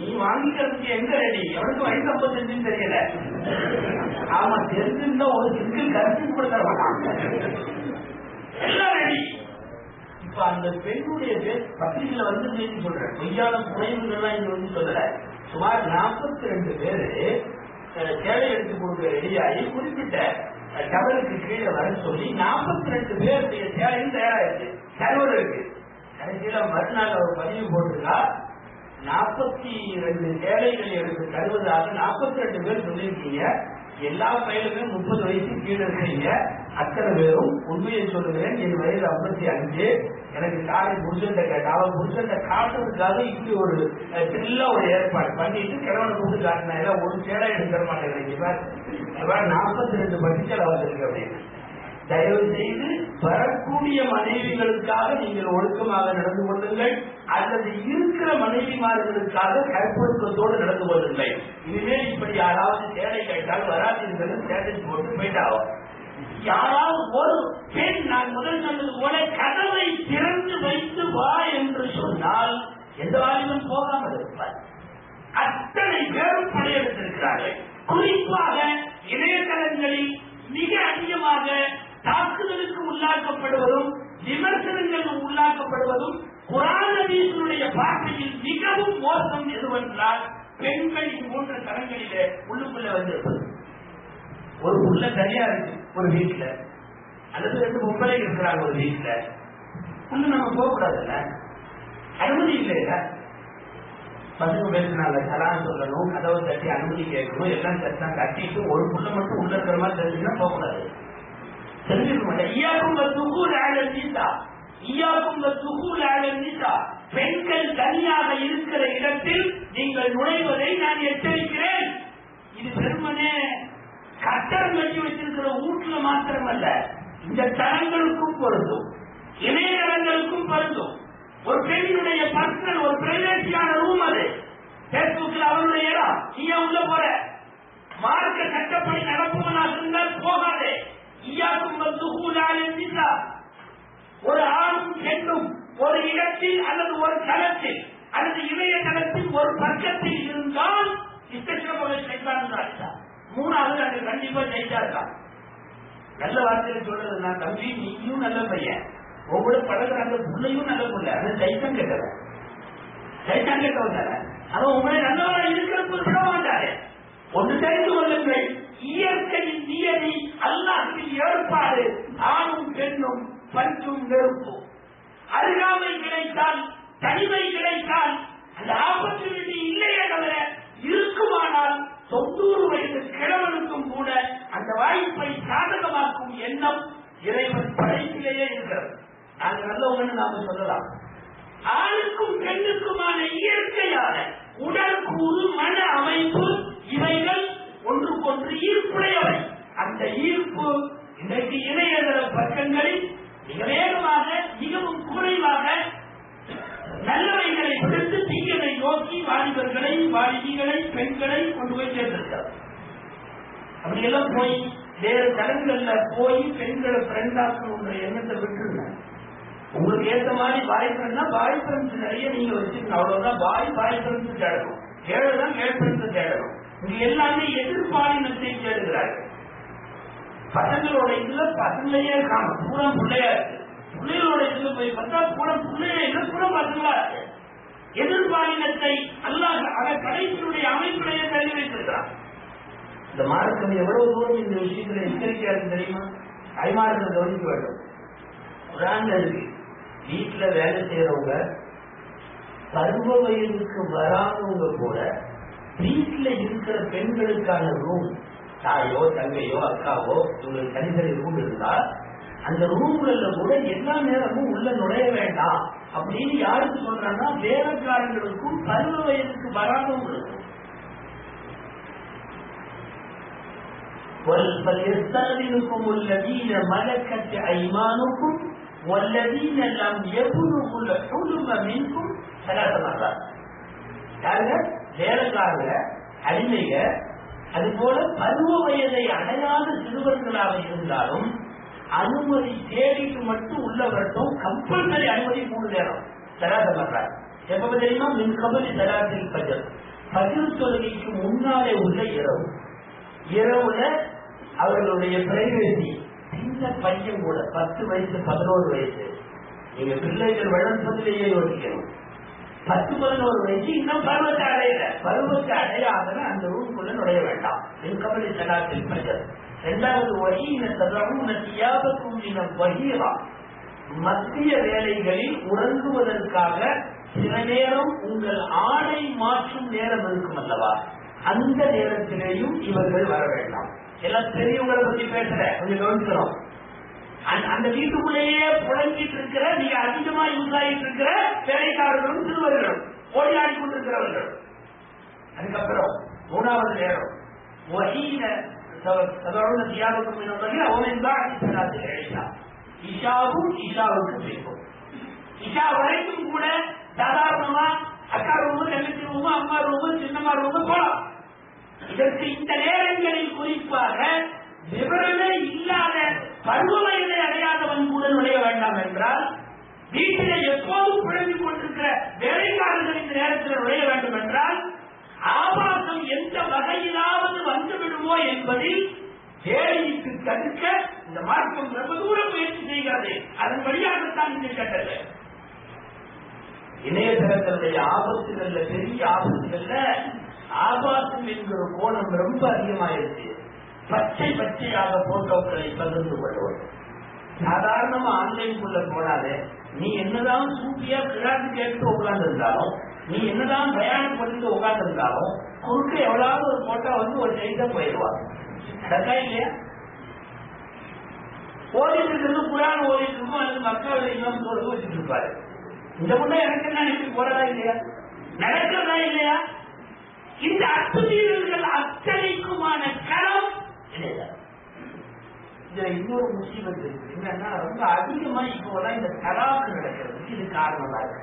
நீ வாங்கிக்கிறதுக்கு எங்க ரெடி? எவனுக்கு வயசு 55 தெரியல. ஆமா, தெரிஞ்சிருந்தா ஒரு சிங்கிள் கருத்து கூட தர மாட்டாங்க, எல்லாம் ரெடி. இப்ப அந்த பெண்ணுடைய பேர் பத்திரிகையில வந்து செய்தி சொல்றேன், பொய்யான குறைவுகள்லாம் இங்க வந்து சொல்லல. சுமார் 42 பேரு சேலை எடுத்து கொடுக்க ரெடியாகி குறிப்பிட்ட டவலுக்கு கீழே வர சொல்லி 42 பேருடைய சேலையும் தயாராயிருக்கு, சர்வர் இருக்கு. கடைசியில மறுநாள் ஒரு பதிவு போட்டிருக்கா, 42 சேலைகளை எடுத்து தருவதாக 42 பேர் சொல்லியிருக்கீங்க. எல்லா பயிலுமே 30 வயசு கீழே இருக்கீங்க. அத்தனை பேரும் உண்மையை சொல்லுகிறேன், என் வயது 55. எனக்கு காலை புருஷன்ட்ட கேட்டா, அவன் புருஷன்ட்ட காட்டுறதுக்காக இப்படி ஒரு சில்ல ஒரு ஏற்பாடு பண்ணிட்டு கிழவனை கூட்டு காட்டினா ஒரு சேலை எடுத்து தர மாட்டேங்கிறீங்க. 42 பட்சத்தில் வந்திருக்கு அப்படின்னு. தயவு செய்து வரக்கூடிய மனைவிகளுக்காக நீங்கள் ஒழுக்கமாக நடந்து கொள்ளுங்கள், அல்லது இருக்கிற மனைவிமார்களுக்காக கற்பொழுக்கத்தோடு நடந்து கொள்ளுங்கள். இனிமேல் இப்படி யாராவது சேலை கேட்டால் வராதீர்கள், ஸ்டேட்டஸ் போட்டு போயிட்டாகும். யாராவது ஒரு பெண், நான் முதல் சொன்னது போல கதவை திறந்து வைத்து வா என்று சொன்னால் எந்த வாலிபம் போகாமல் இருப்பார். அத்தனை பேரும் படையெடுத்திருக்கிறார்கள். குறிப்பாக இணையதளங்களில் மிக அதிகமாக தாக்குதலுக்கு உள்ளாக்கப்படுவதும் விமர்சனங்களுக்கு உள்ளாக்கப்படுவதும் பார்வையில் மிகவும் மோசம் எதுவென்றால் பெண்கள் இது போன்ற தரங்களிலே உள்ளுக்குள்ள வந்திருப்பது. ஒரு உள்ள தனியா இருக்கு ஒரு வீட்டுல, அல்லது 2 பொம்பளை இருக்கிறாங்க ஒரு வீட்டுல, உள்ள நம்ம போக கூடாதுல்ல, அனுமதி இல்லையா? பசங்க பேசினால சலான் சொல்லணும், கதவை தட்டி அனுமதி கேட்கணும், எல்லாம் சட்டம் கட்டிட்டு ஒரு புள்ள மட்டும் உள்ள இருக்கிற மாதிரி தெரிஞ்சுன்னா போகக்கூடாது. தெரிஞ்சுக்க மாட்டேன். பெண்கள் தனியாக இருக்கிற இடத்தில் நீங்கள் நுழைவதை நான் எச்சரிக்கிறேன். இது பெருமனே கட்டடம் கட்டி வச்சிருக்கிற வீட்டுல மாத்திரமல்ல, இந்த தளங்களுக்கும் பொருந்தும், இணையதளங்களுக்கும் பொருந்தும். ஒரு பெண்ணுடைய பர்சனல் ஒரு பிரைவேசியான ரூம் அது. பேஸ்புக்கில் அவருடைய இடம், நீ உள்ள போற மார்க்க சட்டப்படி நடப்பவனாக இருந்தால் போகாதே. ஒரு ஆணும் பெண்ணும் ஒரு இடத்தில் அல்லது ஒரு தளத்தில் அல்லது இணையதளத்தில் ஒரு பக்கத்தில் இருந்தால் மூணாவது அது கண்டிப்பா ஜெயிச்சாருக்கா. நல்ல வார்த்தையில சொல்றது, நான் தம்பி நீயும் நல்ல பையன், ஒவ்வொரு பழகிறாங்க பிள்ளையும் நல்ல பிள்ளை, அது சைத்தம் கேட்டவன் சைத்தம் கேட்டவன் தானே, அவன் உங்களை நல்லவராக இருக்கிறது விட மாட்டாரு. ஒன்று தெரிந்து கொள்ளுங்கள், இயற்கையின் நியதி அல்லாஹ்வின் ஏற்பாடு, ஆணும் பெண்ணும் பஞ்சும் நெருப்பும். அருகாமை கிடைத்தால் தனிமை கிடைத்தால் அந்த ஆப்பர்ச்சுனிட்டி இல்லையே தவிர இருக்குமானால் 90 வயது கிழவனுக்கும் கூட அந்த வாய்ப்பை சாதகமாக்கும் எண்ணம் இறைவன் படைப்பிலேயே இருக்கிறது. நாங்கள் நல்லவங்க நாம சொல்லலாம். ஆணுக்கும் பெண்ணுக்குமான இயற்கையான உடற்கூறு மன அமைப்பு இவைகள் ஒன்றுக்கொன்று ஈர்ப்புடையவை. அந்த ஈர்ப்பு இன்றைக்கு இணையதள பக்கங்களில் மிக வேகமாக மிகவும் குறைவாக நல்லவைகளை விடுத்து தீயவை நோக்கி வாலிபர்களை வாலிபிகளை பெண்களை கொண்டு போய் சேர்ந்திருக்கிறார். அப்படியெல்லாம் போய் வேறு தளங்கள்ல போய் பெண்களை ஃப்ரெண்டாக்கணுன்ற எண்ணத்தை விட்டுருங்க. உங்களுக்கு ஏற்ற மாதிரி பாய் ஃப்ரெண்ட்னா பாய் ஃப்ரெண்ட்ஸ் நிறைய நீங்க வச்சுக்கணும், அவ்வளவுதான். பாய் ஃப்ரெண்ட்ஸ் தேடணும், கேள்தான் கேர்ள் ஃப்ரெண்ட்ஸ் தேடணும். இங்க எல்லாமே எதிர்பாலினத்தை தேடுகிறார்கள். பசங்களோட இதுல பசங்களையே காணும், பூரா பிள்ளையா இருக்கு. பிள்ளைகளோட இதுல போய் பார்த்தா பூரா பிள்ளையா இல்லை, பூரா பசங்களா இருக்கு. எதிர்பாலினத்தை அல்லாஹ் அவர் படைப்பினுடைய அமைப்பிலேயே தள்ளி வைத்திருக்கிறார். இந்த மார்க்கம் எவ்வளவு தூரம் இந்த விஷயத்துல எச்சரிக்கையா இருக்கு தெரியுமா? கைமாறுகள் கவனிக்க வேண்டும். குர்ஆன்ல இருக்கு, வீட்டுல வேலை செய்யறவங்க பருவ வயதுக்கு வராதவங்க கூட வீட்டுல இருக்கிற பெண்களுக்கான ரூம், தாயோ தங்கையோ அக்காவோ உங்களுக்கு தனித்தனி ரூம் இருந்தா அந்த ரூம்ல கூட எல்லா நேரமும் உள்ள நுழைய வேண்டாம் அப்படின்னு யாருக்கு சொல்றாங்கன்னா வேலைக்காரங்களுக்கும் பருவ வயதுக்கு வராதவங்களுக்கும். وَلْيَسْتَأْذِنْكُمُ الَّذِينَ مَلَكَتْ أَيْمَانُكُمْ وَالَّذِينَ لَمْ يَبْلُغُوا الْحُلُمَ مِنْكُمْ ثَلَاثَ مرات. யாருங்க? வேலைக்காரங்க, அடிமைக, அதுபோல பருவ வயதை அடையாத சிறுவர்களாக இருந்தாலும் அனுமதி தேடிட்டு மட்டும் உள்ள வரட்டும். கம்பல்சரி அனுமதி 3 நேரம் தராத மாட்டார். எப்ப தெரியுமா? மின் கபலி தராத்தில் பஜர், பஜர் தொழுகைக்கு முன்னாலே உள்ள இரவு. இரவுல அவர்களுடைய பிரைவேசி, சின்ன பையன் கூட 10 வயசு 11 வயசு, நீங்க பிள்ளைகள் வளர்ப்பதிலேயே யோசிக்கணும். 10-11 வயசு இன்னும் பருவத்தை அடையல, பருவத்தை அடையாதன அந்த ரூம்குள்ள நுழைய வேண்டாம். மின் கபலி தராத்தில் பஜர். இரண்டாவது வஹீன ததஊன தியாபக்கும் மின வஹீரா, மத்திய வேலைகளில் உறங்குவதற்காக சில நேரம் உங்கள் ஆடை மாற்றும் நேரம் இருக்கும் அல்லவா, அந்த நேரத்திலேயும் இவர்கள் வர வேண்டாம். எல்லாம் பெரியவங்களை பத்தி பேசுற, கொஞ்சம் கவனிக்கிறோம். அந்த வீட்டுக்குள்ளேயே புழங்கிட்டு இருக்கிற, நீங்க அதிகமா யூஸ் ஆகிட்டு இருக்கிற வேலைக்காரர்களும் சிறுவர்களும் ஓடியாடி கொண்டிருக்கிறவர்கள். அதுக்கப்புறம் 3வது நேரம் வஹீன ததஊன தியாபக்கும் மின வஹீரா வமின் பஅதி ஸலாத்தில் இஷா, இஷாவும் இஷாவுக்கு பிறகும். இஷா வரைக்கும் கூட சாதாரணமா அக்கா ரூமு, தங்கச்சி ரூமு, அம்மா ரூமு, சின்னம்மா ரூமு போலாம். இதற்கு இந்த நேரங்களில் குறிப்பாக விவரமே இல்லாத பருவ வயதை அடையாதவன் கூட நுழைய வேண்டாம் என்றால், வீட்டிலே எப்போதும் புழங்கிக் கொண்டிருக்கிற வேலைக்காரர்கள் இந்த நேரத்தில் நுழைய வேண்டும் என்றால், ஆபாசம் எந்த வகையிலாவது வந்துவிடுமோ என்பதில் வேலைக்கு தடுக்க இந்த மார்க்கம் ரொம்ப தூரம் முயற்சி செய்கிறது. அதன் வழியாகத்தான் இந்த சட்டத்தை இணையதளத்தினுடைய ஆபத்துகள்ல பெரிய ஆபத்துகள்ல ஆபாசம் என்கிற கோணம் ரொம்ப அதிகமாயிருச்சு. பச்சையாக போட்டோக்களை பகிர்ந்து கொள்வோம். சாதாரணமா ஆன்லைனுக்குள்ள போனாலே நீ என்னதான் சூப்பியா கிளாஸ் கேட்டு உட்கார்ந்து இருந்தாலும், நீ என்னதான் பிரயாணம் பண்ணிட்டு உட்கார்ந்து இருந்தாலும், குறுக்க எவ்வளவு ஒரு போட்டோ வந்து ஒரு செய்த போயிடுவாங்க. நடக்கா இல்லையா? ஓடிட்டு இருந்து குரான் ஓடிட்டு இருக்கும், அல்லது மக்கள் இன்னும் சொல்லுங்க வச்சுட்டு இருப்பாரு. இந்த முன்னே எனக்கு என்ன நினைச்சு போறதா இல்லையா? நடக்கிறதா இல்லையா? இந்த அத்துமீறல்கள் அத்தனைக்குமான களம் இதுல இன்னொரு முசீபத்து இருக்கு. என்னன்னா ரொம்ப அதிகமா இப்போதான் இந்த தலாக்கு நடக்கிறதுக்கு இது காரணமா இருக்கு.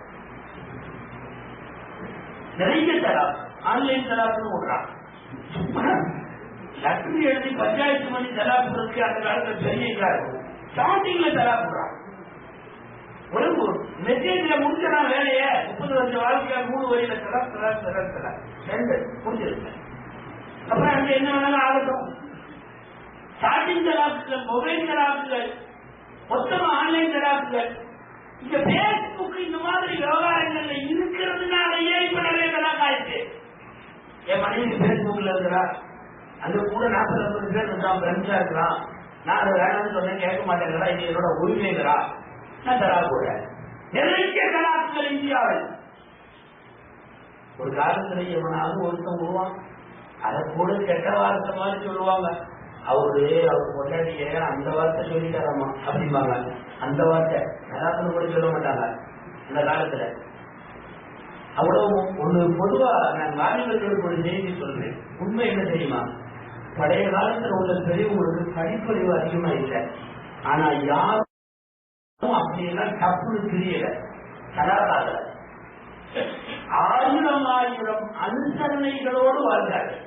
நிறைய தலாக்கு, ஆன்லைன் தலாக்குன்னு விடுறான். லட்சுமி எழுதி பஞ்சாயத்து மணி தலாக்கு இருக்கு. அந்த காலத்துல பெரிய இதா இருக்கும். ஸ்டார்டிங்ல தலாக்கு விடுறான். ஒரு மெசேஜ்ல முடிச்சா வேலைய 30 வருஷம் வாழ்க்கையா 3 வரையில தலா ரெண்டு முடிஞ்சிருக்கு. அப்புறம் அங்க என்ன வேணாலும் ஆகட்டும். ஸ்டார்டிங் தலாக்குகள், மொபைல் தலாக்குகள், மொத்தமா ஆன்லைன் தலாக்குகள், இந்த பேஸ்புக் இந்த மாதிரி விவகாரங்கள்ல இருக்கிறதுனாலயே இப்ப நிறைய தலாக்காயிருக்கு. என் மனைவி பேஸ்புக்ல இருக்கிறா, அங்க கூட 40-50 பேர் இருக்கான், ஃப்ரெண்ட்ஸா இருக்கிறான். நான் அதை வேணும்னு சொன்னேன், கேட்க மாட்டேங்கிறா. இது என்னோட உரிமைங்கிறா. நான் தலா போறேன். நிறைய தலாக்குகள் இந்தியாவில். ஒரு காலத்துல எவனாவது ஒருத்தன் விடுவான், அதை கூட கெட்ட வார்த்தை மாதிரி சொல்லுவாங்க. அவரு பொண்டாட்டிய அந்த வார்த்தை சொல்லிட்டாராமா அப்படிம்பாங்க. அந்த வார்த்தை தலாக்குன்னு கூட சொல்ல மாட்டாங்க அந்த காலத்துல. அவ்வளவு ஒண்ணு பொதுவா நான் வாலிபர்களுக்கு ஒரு செய்தி சொல்றேன். உண்மை என்ன தெரியுமா? பழைய காலத்துல உள்ள பெரியவங்களுக்கு படிப்பறிவு அதிகமா இல்லை. ஆனா யாரும் அப்படியெல்லாம் தப்புன்னு தெரியல. தலாக்காக 1000 அனுசரணைகளோடு வாழ்ந்தார்கள்.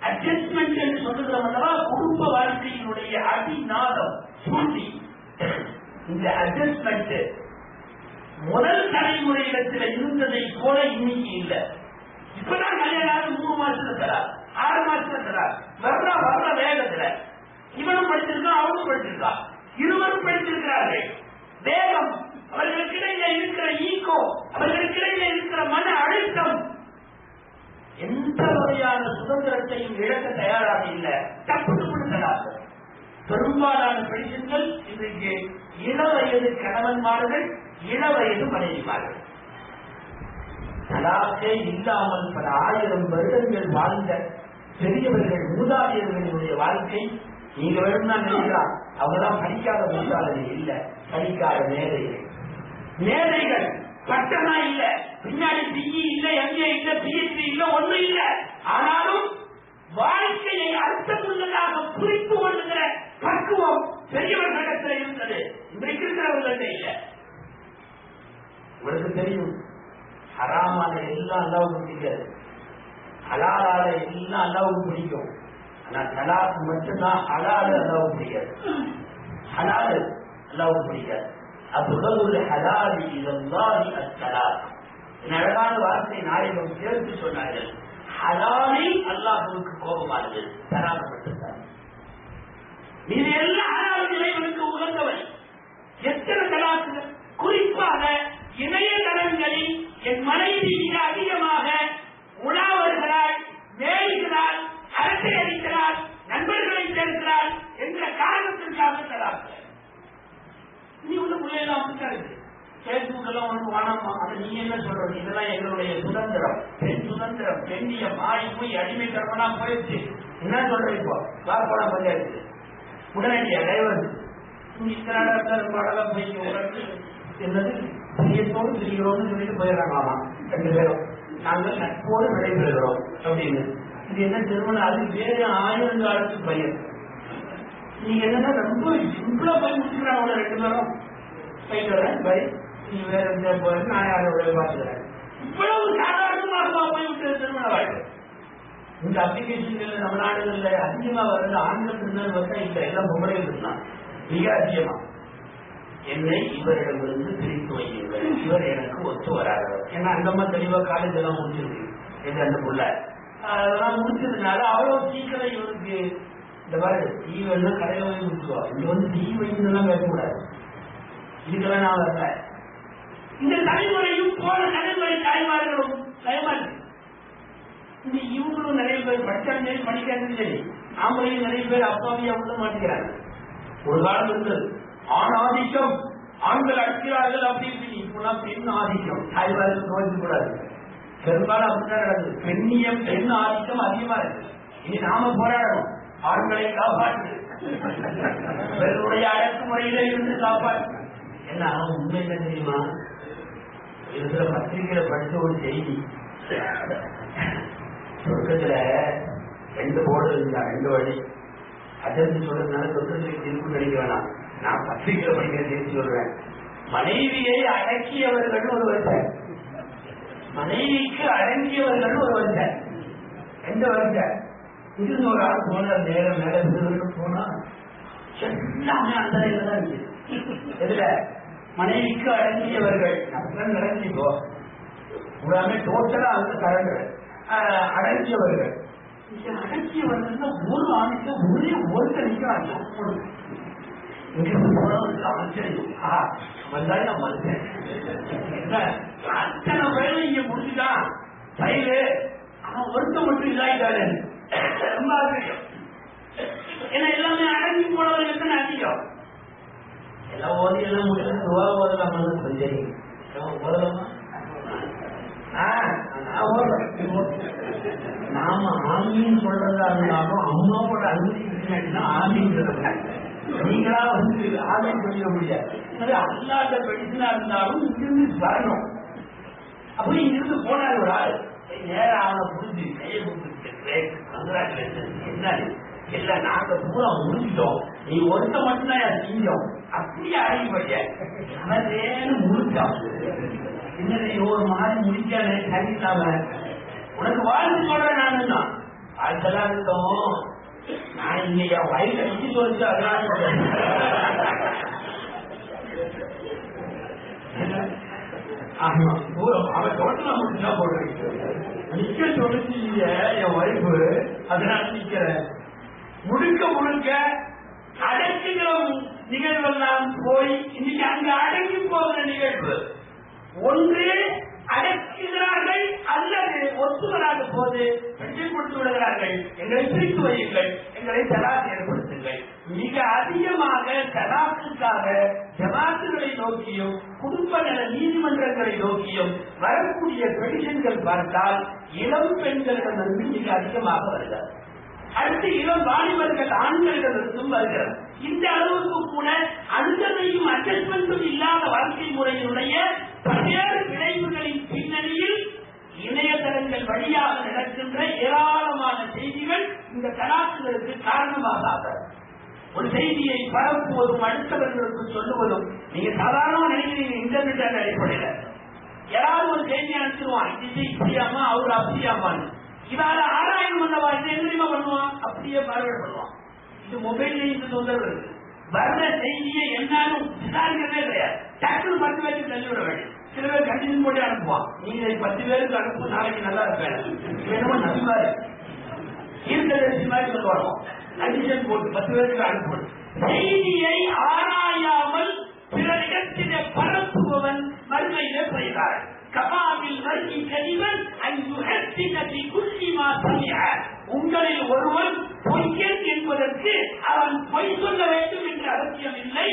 அட்ஜஸ்ட்மெண்ட் என்று சொல்லுகிறவங்களா குடும்ப வாழ்க்கையினுடைய அடிநாதம் சூழ்ச்சி. இந்த அட்ஜஸ்ட்மெண்ட் முதல் தலைமுறையிடத்தில் இருந்ததை போல இன்னைக்கு இல்லை. இப்பதான் கல்யாணம் 3 மாசத்துல தரா, 6 மாசத்துல தரா, வர்ற வேகத்துல இவனும் படிச்சிருக்கான், அவனும் படிச்சிருக்கான், இருவரும் படித்திருக்கிறார்கள். வேகம், அவர்களுக்கிடையே இருக்கிற ஈகோ, அவர்களுக்கிடையே இருக்கிற மன அழுத்தம், எந்த வகையான சுதந்திரத்தையும் இழக்க தயாராக இல்லை. தப்புட்டு கொடுக்கிறார்கள். பெரும்பாலான பெண்கள் இன்றைக்கு இளவயது கணவன்மார்கள், இளவயது மனைவிமார்கள். தலாக்கே இல்லாமல் பல 1000 வருடங்கள் வாழ்ந்த பெரியவர்கள், மூதாதையர்களுடைய வாழ்க்கை நீங்க வேணும்னா நினைக்கலாம். அவங்கதான் படிக்காத மூதாதையர் இல்லை, படிக்காத மேதைகள். பட்டமா இல்ல, பின்னாடி பிஇ இல்ல, எம்ஏ இல்ல, பிஹெச்டி இல்ல, ஒண்ணு இல்ல. ஆனாலும் வாழ்க்கையை அர்த்தமுள்ளதாக புரிந்து கொள்ளுகிற பக்குவம் பெரியவர்களிடத்தில் இருந்தது. இன்றைக்கு இருக்கிறவர்கள இல்ல. உங்களுக்கு தெரியும், ஹராமான எல்லாம் அல்லாவுக்கு பிடிக்காது, ஹலாலால எல்லாம் அல்லாவுக்கு பிடிக்கும். ஆனா தலாக்கு மட்டும்தான் ஹலாலு அல்லாவுக்கு பிடிக்காது. ஹலாலு அல்லாவுக்கு பிடிக்காது. அபுதலுல் ஹலாலி இலல்லாஹி அஸ்ஸலாத். அழகான வார்த்தை நாயகம் சேர்த்து சொன்னார்கள். ஹலாலை அல்லாஹ்வுக்கு கோபமானது, தலாக்கு மட்டும்தான். இது எல்லாம் ஹலால் இறைவனுக்கு உகந்தவை. எத்தனை தலாக்குகள்! குறிப்பாக இணையதளங்களில் என் மனைவி மிக அதிகமாக உலா வருகிறாள், மேய்கிறாள், அரட்டை அடிக்கிறாள், நண்பர்களை சேர்க்கிறாள் என்ற காரணத்திற்காக தலாக்கு. நீ உள்ள பிள்ளையெல்லாம் அப்படித்தான் இருக்கு. பேஸ்புக் எல்லாம் ஒன்று வானாமா, அதை நீ என்ன சொல்றது? இதெல்லாம் எங்களுடைய சுதந்திரம், பெண் சுதந்திரம், பெண்ணிய மாறி போய் அடிமைத்தரமா போயிடுச்சு. என்ன சொல்ற? இப்போ வார்ப்படம் பஞ்சாயத்து உடனடியா டைவர்ஸ் பாடலாம் போய் என்னது பிரியத்தோடு பிரிகிறோம்னு சொல்லிட்டு போயிடறாங்களாம் 2 பேரும். நாங்கள் நட்போடு விடைபெறுகிறோம் அப்படின்னு. இது என்ன திருமணம்? அது வேறு 1000 காலத்து பையன். நீங்க என்னன்னா ரொம்ப சிம்பிளா போய் முடிச்சுக்கிறாங்க 2 பேரும். போயிட்டு வரேன் பை, நீ வேற எந்த போறேன், நான் யாரோட பார்த்துக்கிறேன். இவ்வளவு சாதாரணமாக போய்விட்டு திருமண வாழ்க்கை. இந்த அப்ளிகேஷன்கள் நம்ம நாடுகள்ல அதிகமா வர்றது ஆண்கள் இருந்தாலும் வந்தா இல்ல, எல்லாம் பொம்பளைகள் இருந்தான். மிக அதிகமா என்னை இவரிடமிருந்து பிரித்து வையுங்கள், இவர் எனக்கு ஒத்து வராதவர். ஏன்னா அந்த மாதிரி தெளிவா காலேஜ் எல்லாம் முடிச்சிருக்கு. எது அந்த புள்ள அதெல்லாம் முடிச்சதுனால அவ்வளவு சீக்கிரம் இவருக்கு இந்த மாதிரி டீ வேணா கடையில போய் முடிச்சுவா. இங்க வந்து டீ வைக்கணும்லாம் கேட்கக்கூடாது. இதுக்கெல்லாம் நான் வரல. இந்த தலைமுறையும் போன தலைமுறை தாய்மார்களும் பயமாறு. இந்த இவங்களும் நிறைய பேர் படிச்சாலும் படிக்காதுன்னு சரி, ஆம்பளையும் நிறைய பேர் அப்பாவியா உள்ள மாட்டேங்கிறாங்க. ஒரு காலம் இருந்தது ஆண் ஆதிக்கம், ஆண்கள் அடிக்கிறார்கள் அப்படின்னு. இப்பெல்லாம் பெண் ஆதிக்கம், தாய்மார்கள் நோய்க்கு கூடாது. பெரும்பாலும் அப்படித்தான் நடக்குது. பெண்ணியம் பெண் ஆதிக்கம் அதிகமா இருக்கு. இனி நாம போராடணும், ஆண்களை காப்பாற்று, பெண்ணுடைய அடக்குமுறையில இருந்து காப்பாற்று. என்ன உண்மை என்ன தெரியுமா? இதுல பத்திரிகையில படிச்ச ஒரு செய்தி, சொர்க்கத்துல 2 போர்டு இருந்தா 2 வழி. அதற்கு சொல்றதுனால சொர்க்கத்துக்கு திருப்பி நினைக்க வேணாம், நான் பத்திரிகையில படிக்கிற செய்தி சொல்றேன். மனைவியை அடக்கியவர்கள் ஒரு வருஷம், மனைவிக்கு அடங்கியவர்கள் ஒரு வருஷம், 2 வருஷம். இது ஒரு ஆள் போன நேரம் மேல போனா எல்லாமே அந்த தான் இருக்கு. இதுல மனைவிக்கு அடங்கியவர்கள் நடத்திப்போ எல்லாமே டோட்டலா அந்த கரண்ட் அடங்கியவர்கள். அடங்கியவர்கள் ஒரு ஆணுக்கு ஒரே ஒருத்தர் நிற்கிறாங்க. அத்தனை பேரும் இங்க முடிச்சுட்டான் சைடு, அவன் ஒருத்தர் மட்டும் இல்லாயிட்டாரு. ரொம்ப ஆச்சரியம். ஏன்னா எல்லாமே அடங்கி போனவர்கள் தான் அதிகம். எல்லாம் ஓதி எல்லாம் முடியல ஓதலாமா சரி ஓதலாமா? நாம ஆமின்னு சொல்றதா இருந்தாலும் அம்மாவோட அனுமதினா ஆமின்னு சொல்றாங்க. நீங்களா வந்து ஆமின்னு சொல்லிட முடியாது. அல்லாத பெடிசனா இருந்தாலும் இங்கிருந்து வரணும். அப்படி இங்கிருந்து போனாரு ஒரு ஆள், நேரம் அவனை புரிஞ்சு கையை கொடுத்துட்டு என்ன எல்லாம் நாங்க பூரா முடிஞ்சிட்டோம், நீ ஒருத்த மட்டும்தான் செஞ்சோம். அப்படியே அழகி போய்ய அவன் முடிச்சான். என்ன ஒரு மாதிரி முடிக்கானே சரியில்லாம உனக்கு வாழ்த்து சொல்றேன். நான் தான் வாழ்த்தெல்லாம் இருக்கோம். நான் இங்க என் வயசை வச்சு சொல்லிச்சு அதெல்லாம் சொல்றேன். ஆமா அவன் தோட்டமா முடிச்சா போடுறேன். நிக்க சொல்லிச்சு என் வைப்பு, அதனால நிக்கிறேன். முழுக்க முழுக்க அடக்குகிற நிகழ்வெல்லாம் போய் இன்னைக்கு அங்க அடங்கி போகிற நிகழ்வு. ஒன்று அடக்குகிறார்கள் அல்லது ஒத்துவராக போது வெற்றி கொடுத்து விடுகிறார்கள். எங்களை பிரித்து வையுங்கள், எங்களை தலாக் ஏற்படுத்துங்கள். மிக அதிகமாக தலாக்குக்காக ஜமாத்துகளை நோக்கியும் குடும்ப நல நீதிமன்றங்களை நோக்கியும் வரக்கூடிய பெடிஷன்கள் பார்த்தால் இளம் பெண்களிடமிருந்து மிக அதிகமாக வருகிறது. அடுத்து இளம் வாலிபர்கள் ஆண்களிடமிருந்தும் வருகிறது. இந்த அளவுக்கு கூட அந்தமையும் அட்ஜஸ்ட்மெண்ட்டும் இல்லாத வாழ்க்கை முறையினுடைய பல்வேறு விளைவுகளின் பின்னணியில் இணையதளங்கள் வழியாக நடக்கின்ற ஏராளமான செய்திகள் இந்த தலாக்குகளுக்கு காரணமாக ஒரு செய்தியை பரப்புவதும் அடுத்தவர்களுக்கு சொல்லுவதும். நீங்க சாதாரண நினைக்கிறீங்க இன்டர்நெட் அடிப்படையில் யாராவது ஒரு செய்தி அனுப்பிடுவான், இது இப்படியாமா அவரு அப்படியாமான்னு. இதால ஆராயம் பண்ணவா இது என்ன பண்ணுவான், அப்படியே பார்வை பண்ணுவான். இது மொபைல்ல இந்த தொந்தரவு இருக்கு. வர்ற செய்தியை என்னாலும் விசாரிக்கிறதே கிடையாது, டக்குனு 10 பேருக்கு தள்ளிவிட வேண்டும். சில பேர் கண்டிஷன் போட்டு அனுப்புவான், நீங்க 10 பேருக்கு அனுப்பு, நாளைக்கு நல்லா இருப்பேன் என்னமோ நம்பிவாரு ஈர்க்கதரிசி மாதிரி சொல்லுவாங்க. கண்டிஷன் போட்டு 10 பேருக்கு அனுப்பு. செய்தியை ஆராயாமல் பிறரிடத்திலே பரப்புபவன் மறுமையிலே போகிறார். கபாவில் வர்க்கி கனிவன் உங்களில் ஒருவன் பொய்யன் என்பதற்கு அவன் பொய் சொல்ல வேண்டும் என்ற அவசியம் இல்லை.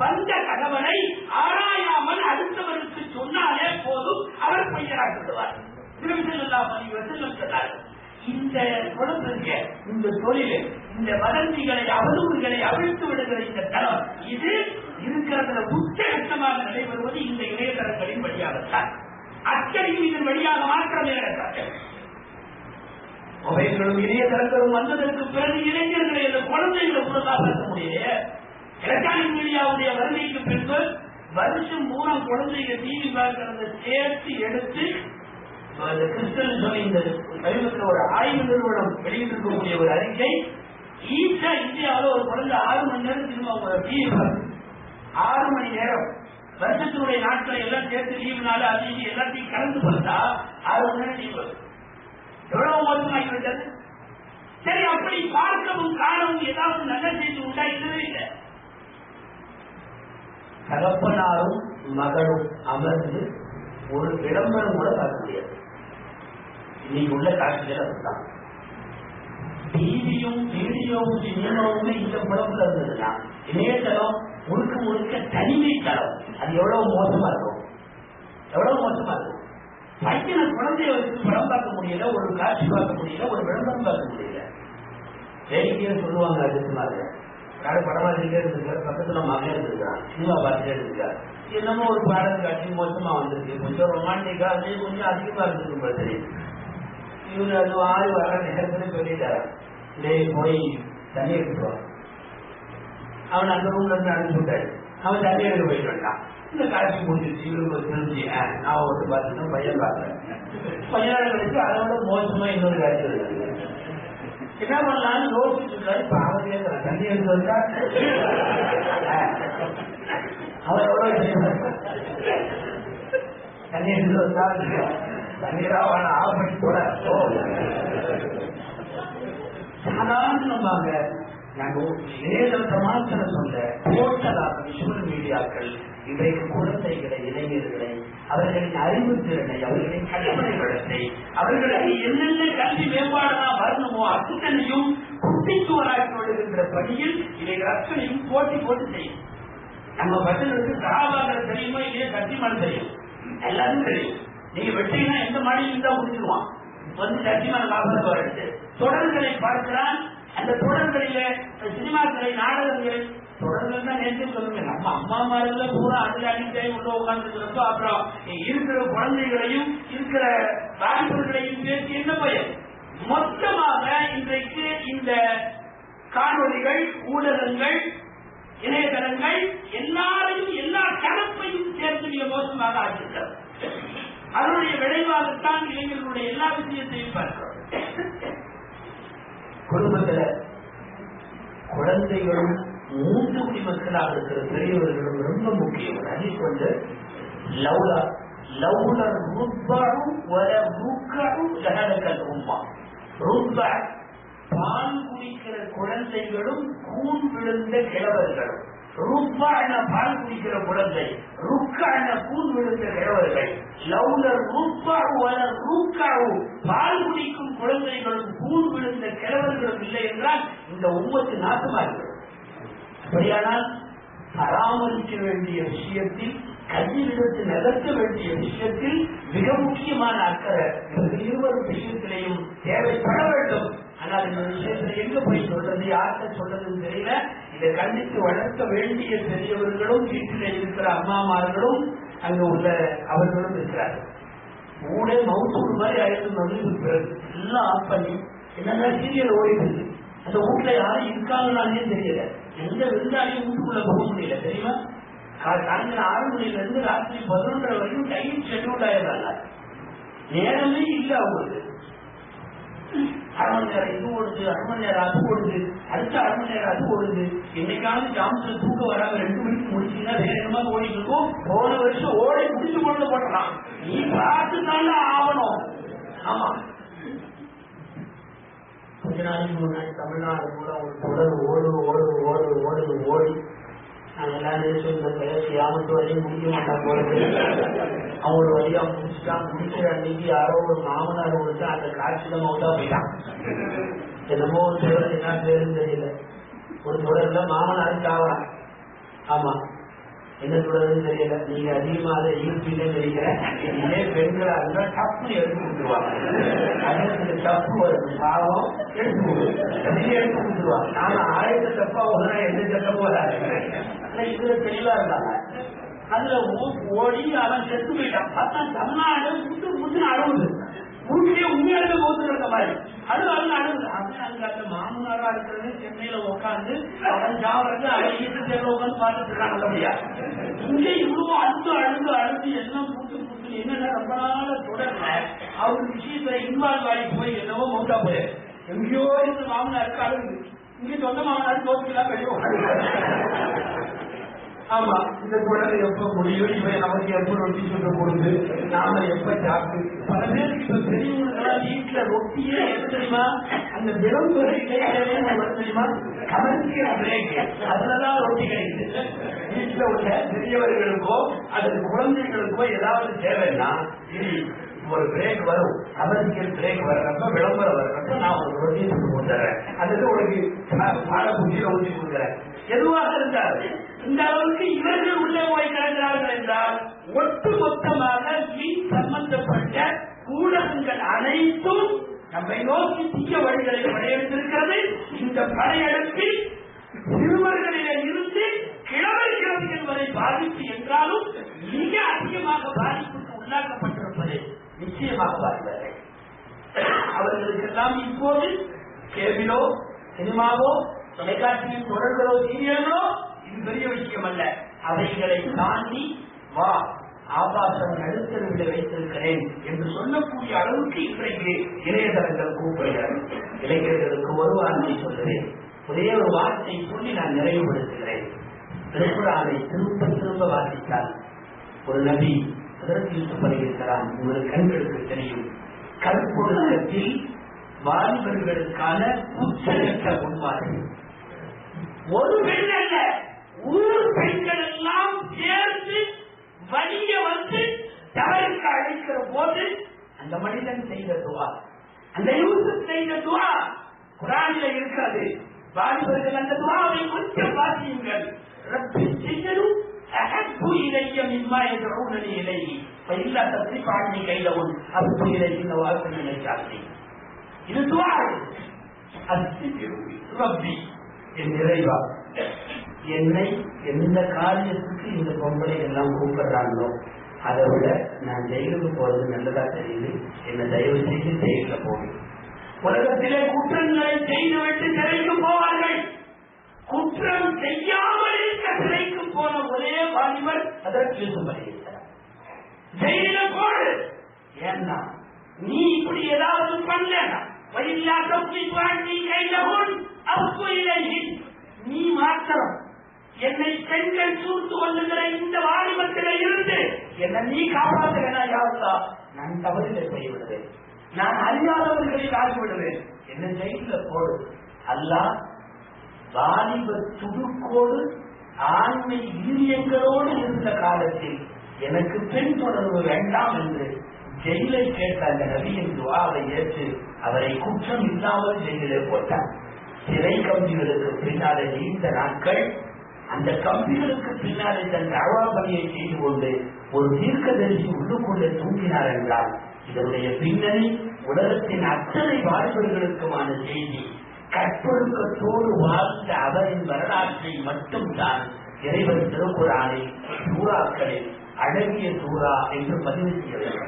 வந்த தகவலை ஆராயாமல் அடுத்தவருக்கு சொன்னாலே போதும், அவர் பொய்யராகிவிடுவார். இந்த குழந்தைங்க இந்த தொழில் இந்த வதந்திகளை அவதூறுகளை அவிழ்த்து விடுகிற இந்த தளம் இது இருக்கிறதுல உச்சகட்டமாக நடைபெறுவது இந்த இணையதளங்களின் வழியாகத்தான். அத்தனையும் இதன் வழியாக மாற்றமே நடக்கிறது. மொபைல்களும் இணையதளங்களும் வந்ததற்கு பிறகு இளைஞர்களை இந்த குழந்தைகளை கூட காப்பாற்ற முடியல. எலக்ட்ரானிக் மீடியாவுடைய வருகைக்கு பின்பு வருஷம் 3 குழந்தைகள் டிவி பார்க்கிறத சேர்த்து எடுத்து கிறிஸ்தன் சொல்லி இந்த சமீபத்தில் ஒரு ஆய்வு நிறுவனம் வெளியிட்டிருக்கக்கூடிய ஒரு அறிக்கை, ஈஸா இந்தியாவில் ஒரு குழந்தை 6 மணி நேரம் திரும்ப டிவி பார்த்து 6 மணி நேரம் வருஷத்தினுடைய நாட்களை எல்லாம் சேர்த்து லீவுனால அது எல்லாத்தையும் கலந்து பார்த்தா 6 மணி நேரம் லீவு எவ்வளவு மோசமாகிவிட்டது. சரி, அப்படி பார்க்கவும் காணவும் ஏதாவது நல்ல செய்தி உண்டா? இல்லவே இல்லை. தகப்பனாரும் மகளும் அமர்ந்து ஒரு விளம்பரம் கூட பார்க்க முடியாது. இன்னைக்கு உள்ள காட்சிகள் அதுதான். டிவியும் வீடியோவும் சினிமாவுமே இந்த புலம்புல இருந்ததுன்னா இணையதளம் முழுக்க முழுக்க தனிமை தளம். அது எவ்வளவு மோசமா இருக்கும், எவ்வளவு மோசமா இருக்கும். பையனை குழந்தைய வச்சு படம் பார்க்க முடியல, ஒரு காட்சி பார்க்க முடியல, ஒரு விளம்பரம் பார்க்க முடியல. வேடிக்கையா சொல்லுவாங்க அதிகமாக யாரும் படமா இருந்துருக்காரு, பக்கத்துல மகன் இருந்திருக்கான், சினிமா பார்த்துட்டே இருந்திருக்காரு, என்னமோ ஒரு பாடல் காட்சி மோசமா வந்திருக்கு, கொஞ்சம் ரொமான்டிக்கா அது கொஞ்சம் அதிகமா இருந்திருக்கு தெரியுது. இவரு அது ஆறு வர நேரத்துல சொல்லிட்டாரு, டேய் போய் தண்ணி எடுத்துருவான். அவன் அந்த ரூம்ல இருந்து அனுப்பிவிட்டாரு. அவன் தண்ணி எடுக்க போயிட்டு வந்தான். இந்த காட்சி முடிஞ்சிருச்சு. இவருக்கு தெரிஞ்சு நான் ஒரு பார்த்துட்டோம், பையன் பார்க்கறேன். கொஞ்ச நேரம் கழிச்சு அதோட மோசமா இன்னொரு காட்சி இருக்கு. என்ன பண்ணலாம்னு யோசிச்சு இருக்காரு. இப்ப அவன் கேட்கிறான், தண்ணி எடுத்து வந்தா அவர் எவ்வளவு தண்ணி எடுத்து வந்தா தண்ணீரா அவனை ஆஃப் பண்ணி போட சாதாரணமாக நாங்கள் இணையதளத்தை மாத்திர சொல்ல டோட்டலாக விஷுவல் மீடியாக்கள் இன்றைக்கு குழந்தைகளை, இளைஞர்களை, அவர்களின் அறிவுத்திறனை, அவர்களின் கல்வி வளத்தை, அவர்களுக்கு என்னென்ன கல்வி மேம்பாடுதான் வரணுமோ அத்தனையும் குட்டிச்சுவராக்கி வருகின்ற பணியில் இதை அத்தனையும் போட்டி போட்டு செய்யும். நம்ம பசங்களுக்கு சகாபாக தெரியுமோ இல்லையே, கத்திமான தெரியும், எல்லாரும் தெரியும். நீங்க வெட்டினா எந்த மாடியிலும் தான் முடிச்சிருவான் வந்து கத்திமான காப்பாற்ற வரட்டு. தொடர்களை பார்க்கிறான். அந்த தொடர்களில சினிமாக்களை, நாடகங்களை, தொடர்கள் தான் நேற்று சொல்லுங்க. நம்ம அம்மா மார்கள பூரா அதுல அடிக்கடி உள்ள உட்கார்ந்துக்கிறப்போ அப்புறம் இருக்கிற குழந்தைகளையும் இருக்கிற வாய்ப்புகளையும் பேசி என்ன பயன்? மொத்தமாக இன்றைக்கு இந்த காணொலிகள், ஊடகங்கள், இணையதளங்கள் எல்லாரையும் எல்லா கலப்பையும் சேர்த்து மிக மோசமாக ஆகியிருக்கிறது. அதனுடைய விளைவாகத்தான் இளைஞர்களுடைய எல்லா விஷயத்தையும் பார்க்கிறோம். குடும்பத்துல குழந்தைகளும் மூன்று குடிமக்களாக இருக்கிற பெரியவர்களும் ரொம்ப முக்கியம். அது வந்து பால் குடிக்கிற குழந்தைகளும் கூன் விழுந்த கிழவர்களும். ருப்பா என பால் குடிக்கிற குழந்தை, ருக்கா என கூன் விழுந்த கிழவர்கள். லவுலர் ருப்பா வலர் ருக்காவு, பால் குடிக்கும் குழந்தைகளும் கூன் விழுந்த கிழவர்களும் இல்லை என்றால் இந்த உம்மத்து நாசமா இருக்கிறது. அப்படியானால் பராமரிக்க வேண்டிய விஷயத்தில், கையிலிருந்து நகர்த்த வேண்டிய விஷயத்தில் மிக முக்கியமான அக்கறை இருவரு விஷயத்திலையும் தேவைப்பட வேண்டும். ஆனால் இந்த விஷயத்துல எங்க போய் சொல்றது, யார்கிட்ட சொல்றதுன்னு தெரியல. இதை கண்டித்து வளர்க்க வேண்டிய பெரியவர்களும், வீட்டில் இருக்கிற அம்மாமார்களும், அங்க உள்ள அவர்களும் இருக்கிறார்கள். ஊடே மவுசூடு மாதிரி ஆயிரத்து எல்லாம் ஆஃப் பண்ணி என்னென்ன சீரியல் ஓடிட்டு அந்த வீட்டுல யாரும் இருக்காங்கன்னாலே தெரியல. எந்த விருந்தாளியும் வீட்டுக்குள்ள போக முடியல தெரியுமா? சாயந்தரம் 6 மணில இருந்து ராத்திரி 11:30 வரைக்கும் டைம் ஷெட்யூல் ஆயிடுறாங்க. நேரமே இல்லை அவங்களுக்கு. 1/2 மணி நேரம் இது ஓடுது, 1/2 மணி நேரம் அது ஓடுது, அடுத்த 1/2 மணி நேரம் அது ஓடுது. என்னைக்காவது ஜாம்ஸ்ல தூக்க வராம 2 மணிக்கு முடிச்சுன்னா வேகமா ஓடிட்டு இருக்கும். போன வருஷம் ஓடி முடிச்சு கொண்டு போட்டலாம். நீ பார்த்துதானே ஆகணும். ஆமா, கொஞ்ச நாளைக்கு முன்னாடி தமிழ்நாடு கூட ஒரு தொடர் ஓடி நாங்க எல்லாரும் சொல்ல பேசி ஆமத்து வரையும் முடிக்க மாட்டான் போறது. அவன் ஒரு வழியா முடிச்சுட்டான். முடிக்கிற அன்னைக்கு யாரோ ஒரு மாமனார் கொடுத்து அந்த காட்சியில மௌத்தா போயிட்டான். என்னமோ ஒரு தொடர், என்ன பேருன்னு தெரியல, ஒரு தொடர்ல மாமனார் சாவறான். ஆமா, என்ன சொல்றதுன்னு தெரியல. நீங்க அதிகமா அதை ஈர்ப்பீங்கன்னு நினைக்கிறேன். இதே பெண்களா இருந்தா டப்பு எடுத்து கொடுத்துருவாங்க. அதற்கு தப்பு வருது, பாவம் எடுத்து கொடுத்துருவாங்க. நாம 1000 தப்பா ஒன்னா எந்த சட்டமும் வராது. இதுல தெளிவா இருந்தாங்க. அதுல ஓடி அவன் செத்து போயிட்டான். பார்த்தா தமிழ்நாடு முட்டு அழுவுது. வீட்டிலே உண்மையாலுமே போத்து இருக்க மாதிரி அது அழுகுது. அவன் அந்த மாமனாரா இருக்கிறது சென்னையில உட்காந்து அவன் ஜாவரத்து அழகிட்டு தேர்வு உட்காந்து பார்த்துட்டு இருக்கான். நல்லபடியா இங்கே இவ்வளவு அழுது எல்லாம் பூத்து என்னென்ன ரொம்ப நாள தொடர்ல அவரு விஷயத்துல இன்வால்வ் ஆகி போய் என்னவோ மௌட்டா போய் எங்கேயோ இருந்து மாமனாருக்கு அழுகுது. இங்கே சொந்த மாமனாருக்கு தோற்றுலாம் வெளியும் ஆமா, இந்த குழந்தை எப்ப முடியும், இவன் நமக்கு எப்ப ரொட்டி சுட்டு கொடுத்து நாம எப்ப சாப்பிட்டு. பல பேருக்கு இப்ப பெரியவங்களெல்லாம் வீட்டுல ரொட்டியே எப்ப தெரியுமா, அந்த விளம்பர இடையிலே தெரியுமா, கமர்ஷியல் பிரேக், அதுலதான் ரொட்டி கிடைக்குது. வீட்டுல உள்ள பெரியவர்களுக்கோ அல்லது குழந்தைகளுக்கோ ஏதாவது தேவைன்னா ஒரு பிரேக் வரும், கமர்ஷியல் பிரேக் வர்றப்ப விளம்பரம் வர்றப்ப நான் ஒரு ரொட்டியை சுட்டு கொடுத்துறேன், அதுக்கு உனக்கு பாட புத்தியில ஊற்றி கொடுக்குறேன். எதுவாக இருந்தால் இந்த அளவுக்கு இவர்கள் உள்ளே போய் கிடக்கிறார்கள் என்றால் ஒட்டுமொத்தமாக மின் சம்பந்தப்பட்ட ஊடகங்கள் அனைத்தும் நம்மை நோக்கி தீய வழிகளை படையெடுத்திருக்கிறது. இந்த படையெடுப்பில் சிறுவர்களிலே இருந்து கிழவர்கள் வரை பாதிப்பு என்றாலும் மிக அதிகமாக பாதிப்புக்கு உள்ளாக்கப்பட்டிருப்பது நிச்சயமாக பாதிப்பார்கள். அவர்களுக்கெல்லாம் இப்போது கேபிளோ சினிமாவோ தொலைக்காட்சியின் தொடர்களோ சீரியல்களோ இது பெரிய விஷயம் அல்ல. அவைகளை தாண்டி வா ஆபாசம் நடுத்தரவில் வைத்திருக்கிறேன் என்று சொல்லக்கூடிய அளவுக்கு இன்றைக்கு இணையதளங்கள் கூப்பிடுகிறது. இளைஞர்களுக்கு ஒரு வார்த்தை சொல்கிறேன், ஒரே ஒரு வார்த்தை சொல்லி நான் நிறைவுபடுத்துகிறேன். திருக்குறானை திரும்ப திரும்ப வாசித்தால் ஒரு நபி அதற்கு யூசுப் உங்களுக்கு கண்களுக்கு தெரியும், கற்பொழுக்கத்தில் வாலிபர்களுக்கான உச்சகட்ட முன்மாதிரி. ஒரு பெண் அல்ல, ஊர் பெண்கள் எல்லாம் சேர்ந்து வலிய வந்து தவறுக்கு அழைக்கிற போது அந்த மனிதன் செய்த துவா, அந்த யூசுப் செய்த துவா குர்ஆனிலே இருக்கிறது. வாலிபர்கள் அந்த துவாவை கொஞ்சம் வாசியுங்கள். ரப்பி சிஜ்னு அஹப்பு இலைய மிம்மா யதுஊனனி இலைஹி ஃபஇல்லா தஸ்ரிஃப் அன்னி கைதஹுன் அஹப்பு இலைஹி வஅகுன் மினல் ஜாஹிலீன். இது துவா. ரப்பி, என் இறைவா, என்னை எந்த காரியத்துக்கு இந்த பொம்பளை எல்லாம் கூப்பிடுறாங்களோ அதை விட நான் ஜெயிலுக்கு போறது நல்லதா தெரியுது, என்ன தயவு செய்து ஜெயில போகும். உலகத்திலே குற்றங்களை செய்துவிட்டு சிறைக்கு போவார்கள். குற்றம் செய்யாமல் இருக்க சிறைக்கு போன ஒரே வாலிபர் அதற்கு யூசுப் ஜெயில போடு. ஏன்னா நீ இப்படி ஏதாவது பண்ண நீ மாத்திரம் என்னை பெண்கள் சூழ்ந்து கொள்ளுகிற இந்த வாலிபத்தில இருந்து என்ன நீ காப்பாற்றுகிறா யாருந்தா, நான் தவறில செய்விடுவேன், நான் அறியாதவர்களில் ஆகிவிடுவேன், என்ன ஜெயில போடு. அல்லாஹ் வாலிப துடுக்கோடு ஆண்மை வீரியங்களோடு இருந்த காலத்தில் எனக்கு பெண் தொடர்பு வேண்டாம் என்று ஜெயிலை கேட்ட அந்த நபியின் துவாவை ஏற்று அவரை குற்றம் இல்லாமல் ஜெயிலே போட்டார். சிறை கம்பிகளுக்கு பின்னாலே நீண்ட நாட்கள் அந்த கம்பிகளுக்கு பின்னாலே தன் தவா பணியை செய்து கொண்டு ஒரு தீர்க்கதரிசி உள்ளுக்குள்ளே தூங்கினார் என்றால் இதனுடைய பின்னணி உலகத்தின் அத்தனை வாலிபர்களுக்குமான செய்தி. கற்பொழுக்கத்தோடு வாழ்ந்த அவரின் வரலாற்றை மட்டும்தான் இறைவன் திருக்குர்ஆனை சூறாக்களில் அழகிய சூறா என்று பதிவு செய்கிறார்.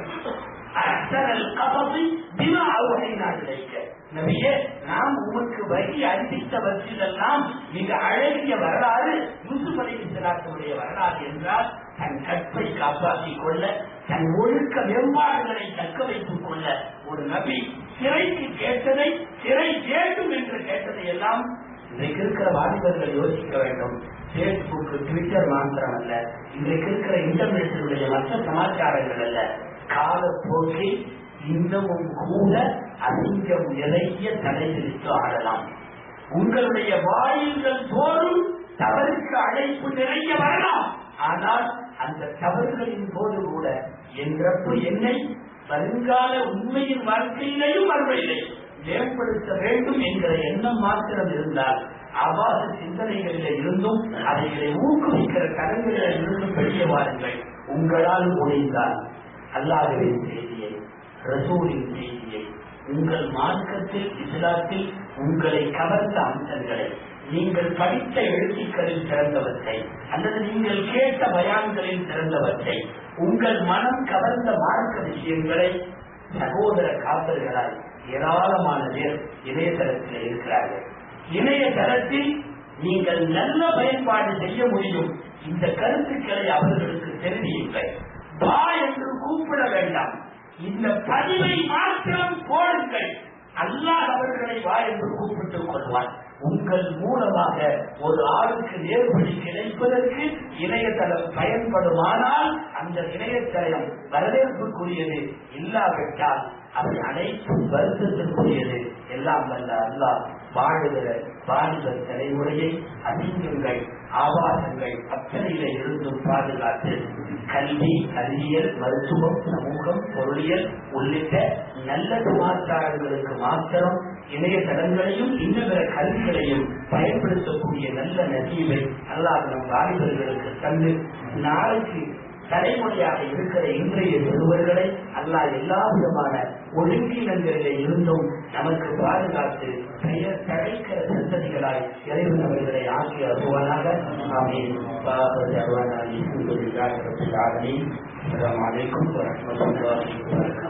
நபியே, நாம் உமக்கு வகி அறிவித்தவற்றிலெல்லாம் மிக அழகிய வரலாறு யூசுப் அலைஹிஸ்ஸலாத்துடைய வரலாறு என்றால் தன் கற்பை காப்பாற்றிக் கொள்ள, தன் ஒழுக்க மேம்பாடுகளை தக்க வைத்துக் கொள்ள ஒரு நபி சிறைக்கு கேட்டதை, சிறை வேண்டும் என்று கேட்டதை எல்லாம் இன்றைக்கு இருக்கிற வாலிபர்கள் யோசிக்க வேண்டும். பேஸ்புக், ட்விட்டர் மாத்திரம் அல்ல, இன்றைக்கு இருக்கிற இன்டர்நெட்டினுடைய மற்ற சமாச்சாரங்கள் அல்ல, காலப்போக்கில் இன்னமும் கூட அசிங்கம் நிறைய தடை விதித்து ஆடலாம். உங்களுடைய வாயில்கள் தோறும் தவறுக்கு அழைப்பு நிறைய வரலாம். ஆனால் அந்த தவறுகளின் போது கூட என் ரப்பு என்னை வருங்கால உண்மையின் வாழ்க்கையிலையும் மறுமையிலே மேம்படுத்த வேண்டும் என்கிற எண்ணம் மாத்திரம் இருந்தால் ஆபாச சிந்தனைகளில் இருந்தும் அவைகளை ஊக்குவிக்கிற கரங்களில் இருந்தும் வெளியே வாருங்கள். உங்களால் முடிந்தால் அல்லாஹ்வின் செய்தியை, ரசூலின் செய்தியை, உங்கள் மார்க்கத்தில் இஸ்லாத்தில் உங்களை கவர்ந்த அம்சங்களை, நீங்கள் படித்த எழுத்துக்களில் சிறந்தவற்றை அல்லது நீங்கள் கேட்ட பயான்களில் சிறந்தவற்றை, உங்கள் மனம் கவர்ந்த மார்க்க விஷயங்களை சகோதர காப்பர்களால் ஏராளமான பேர் இணையதளத்தில் இருக்கிறார்கள். இணையதளத்தில் நீங்கள் நல்ல பயன்பாடு செய்ய முடியும். இந்த கருத்துக்களை அவர்களுக்கு தெரிவியுங்கள். வா என்று கூப்பிட வேண்டாம், இந்த பதிவை மாத்திரம் போடுங்கள். அல்லாஹ் அவர்களை வா என்று கூப்பிட்டுக் கொள்வார். உங்கள் மூலமாக ஒரு ஆளுக்கு நேர்வழி கிடைப்பதற்கு இணையதளம் பயன்படுமானால் அந்த இணையதளம் வரவேற்புக்குரியது, இல்லாவிட்டால் அவை அனைத்தும் வருத்தத்திற்குரியது. எல்லாம் வல்ல அல்லாஹ் வாழுகிற வாலிபர் தலைமுறையை அசிங்கங்கள் ஆபாசங்கள் அத்தனையில இருந்தும் பாதுகாத்து கல்வி, அறிவியல், மருத்துவம், சமூகம், பொருளியல் உள்ளிட்ட நல்ல சமாச்சாரங்களுக்கு மாத்திரம் இணையதளங்களையும் இன்னும் கல்விகளையும் பயன்படுத்தக்கூடிய நல்ல நசீவை அல்லாஹ் நம் வாலிபர்களுக்கு தந்து நாளைக்கு தலைமுறையாக இருக்கிற இன்றைய சிறுவர்களை அல்லாஹ் எல்லா விதமான ஒழுங்கினங்களிலே இருந்தும் நமக்கு பாதுகாத்து பெயர் தடைக்கிற சந்ததிகளாய் இறைவன் அவர்களை ஆக்கி அருவானாக. ஆமீன். அஸ்ஸலாமு அலைக்கும் வரஹ்மத்துல்லாஹி வபரகாத்துஹு.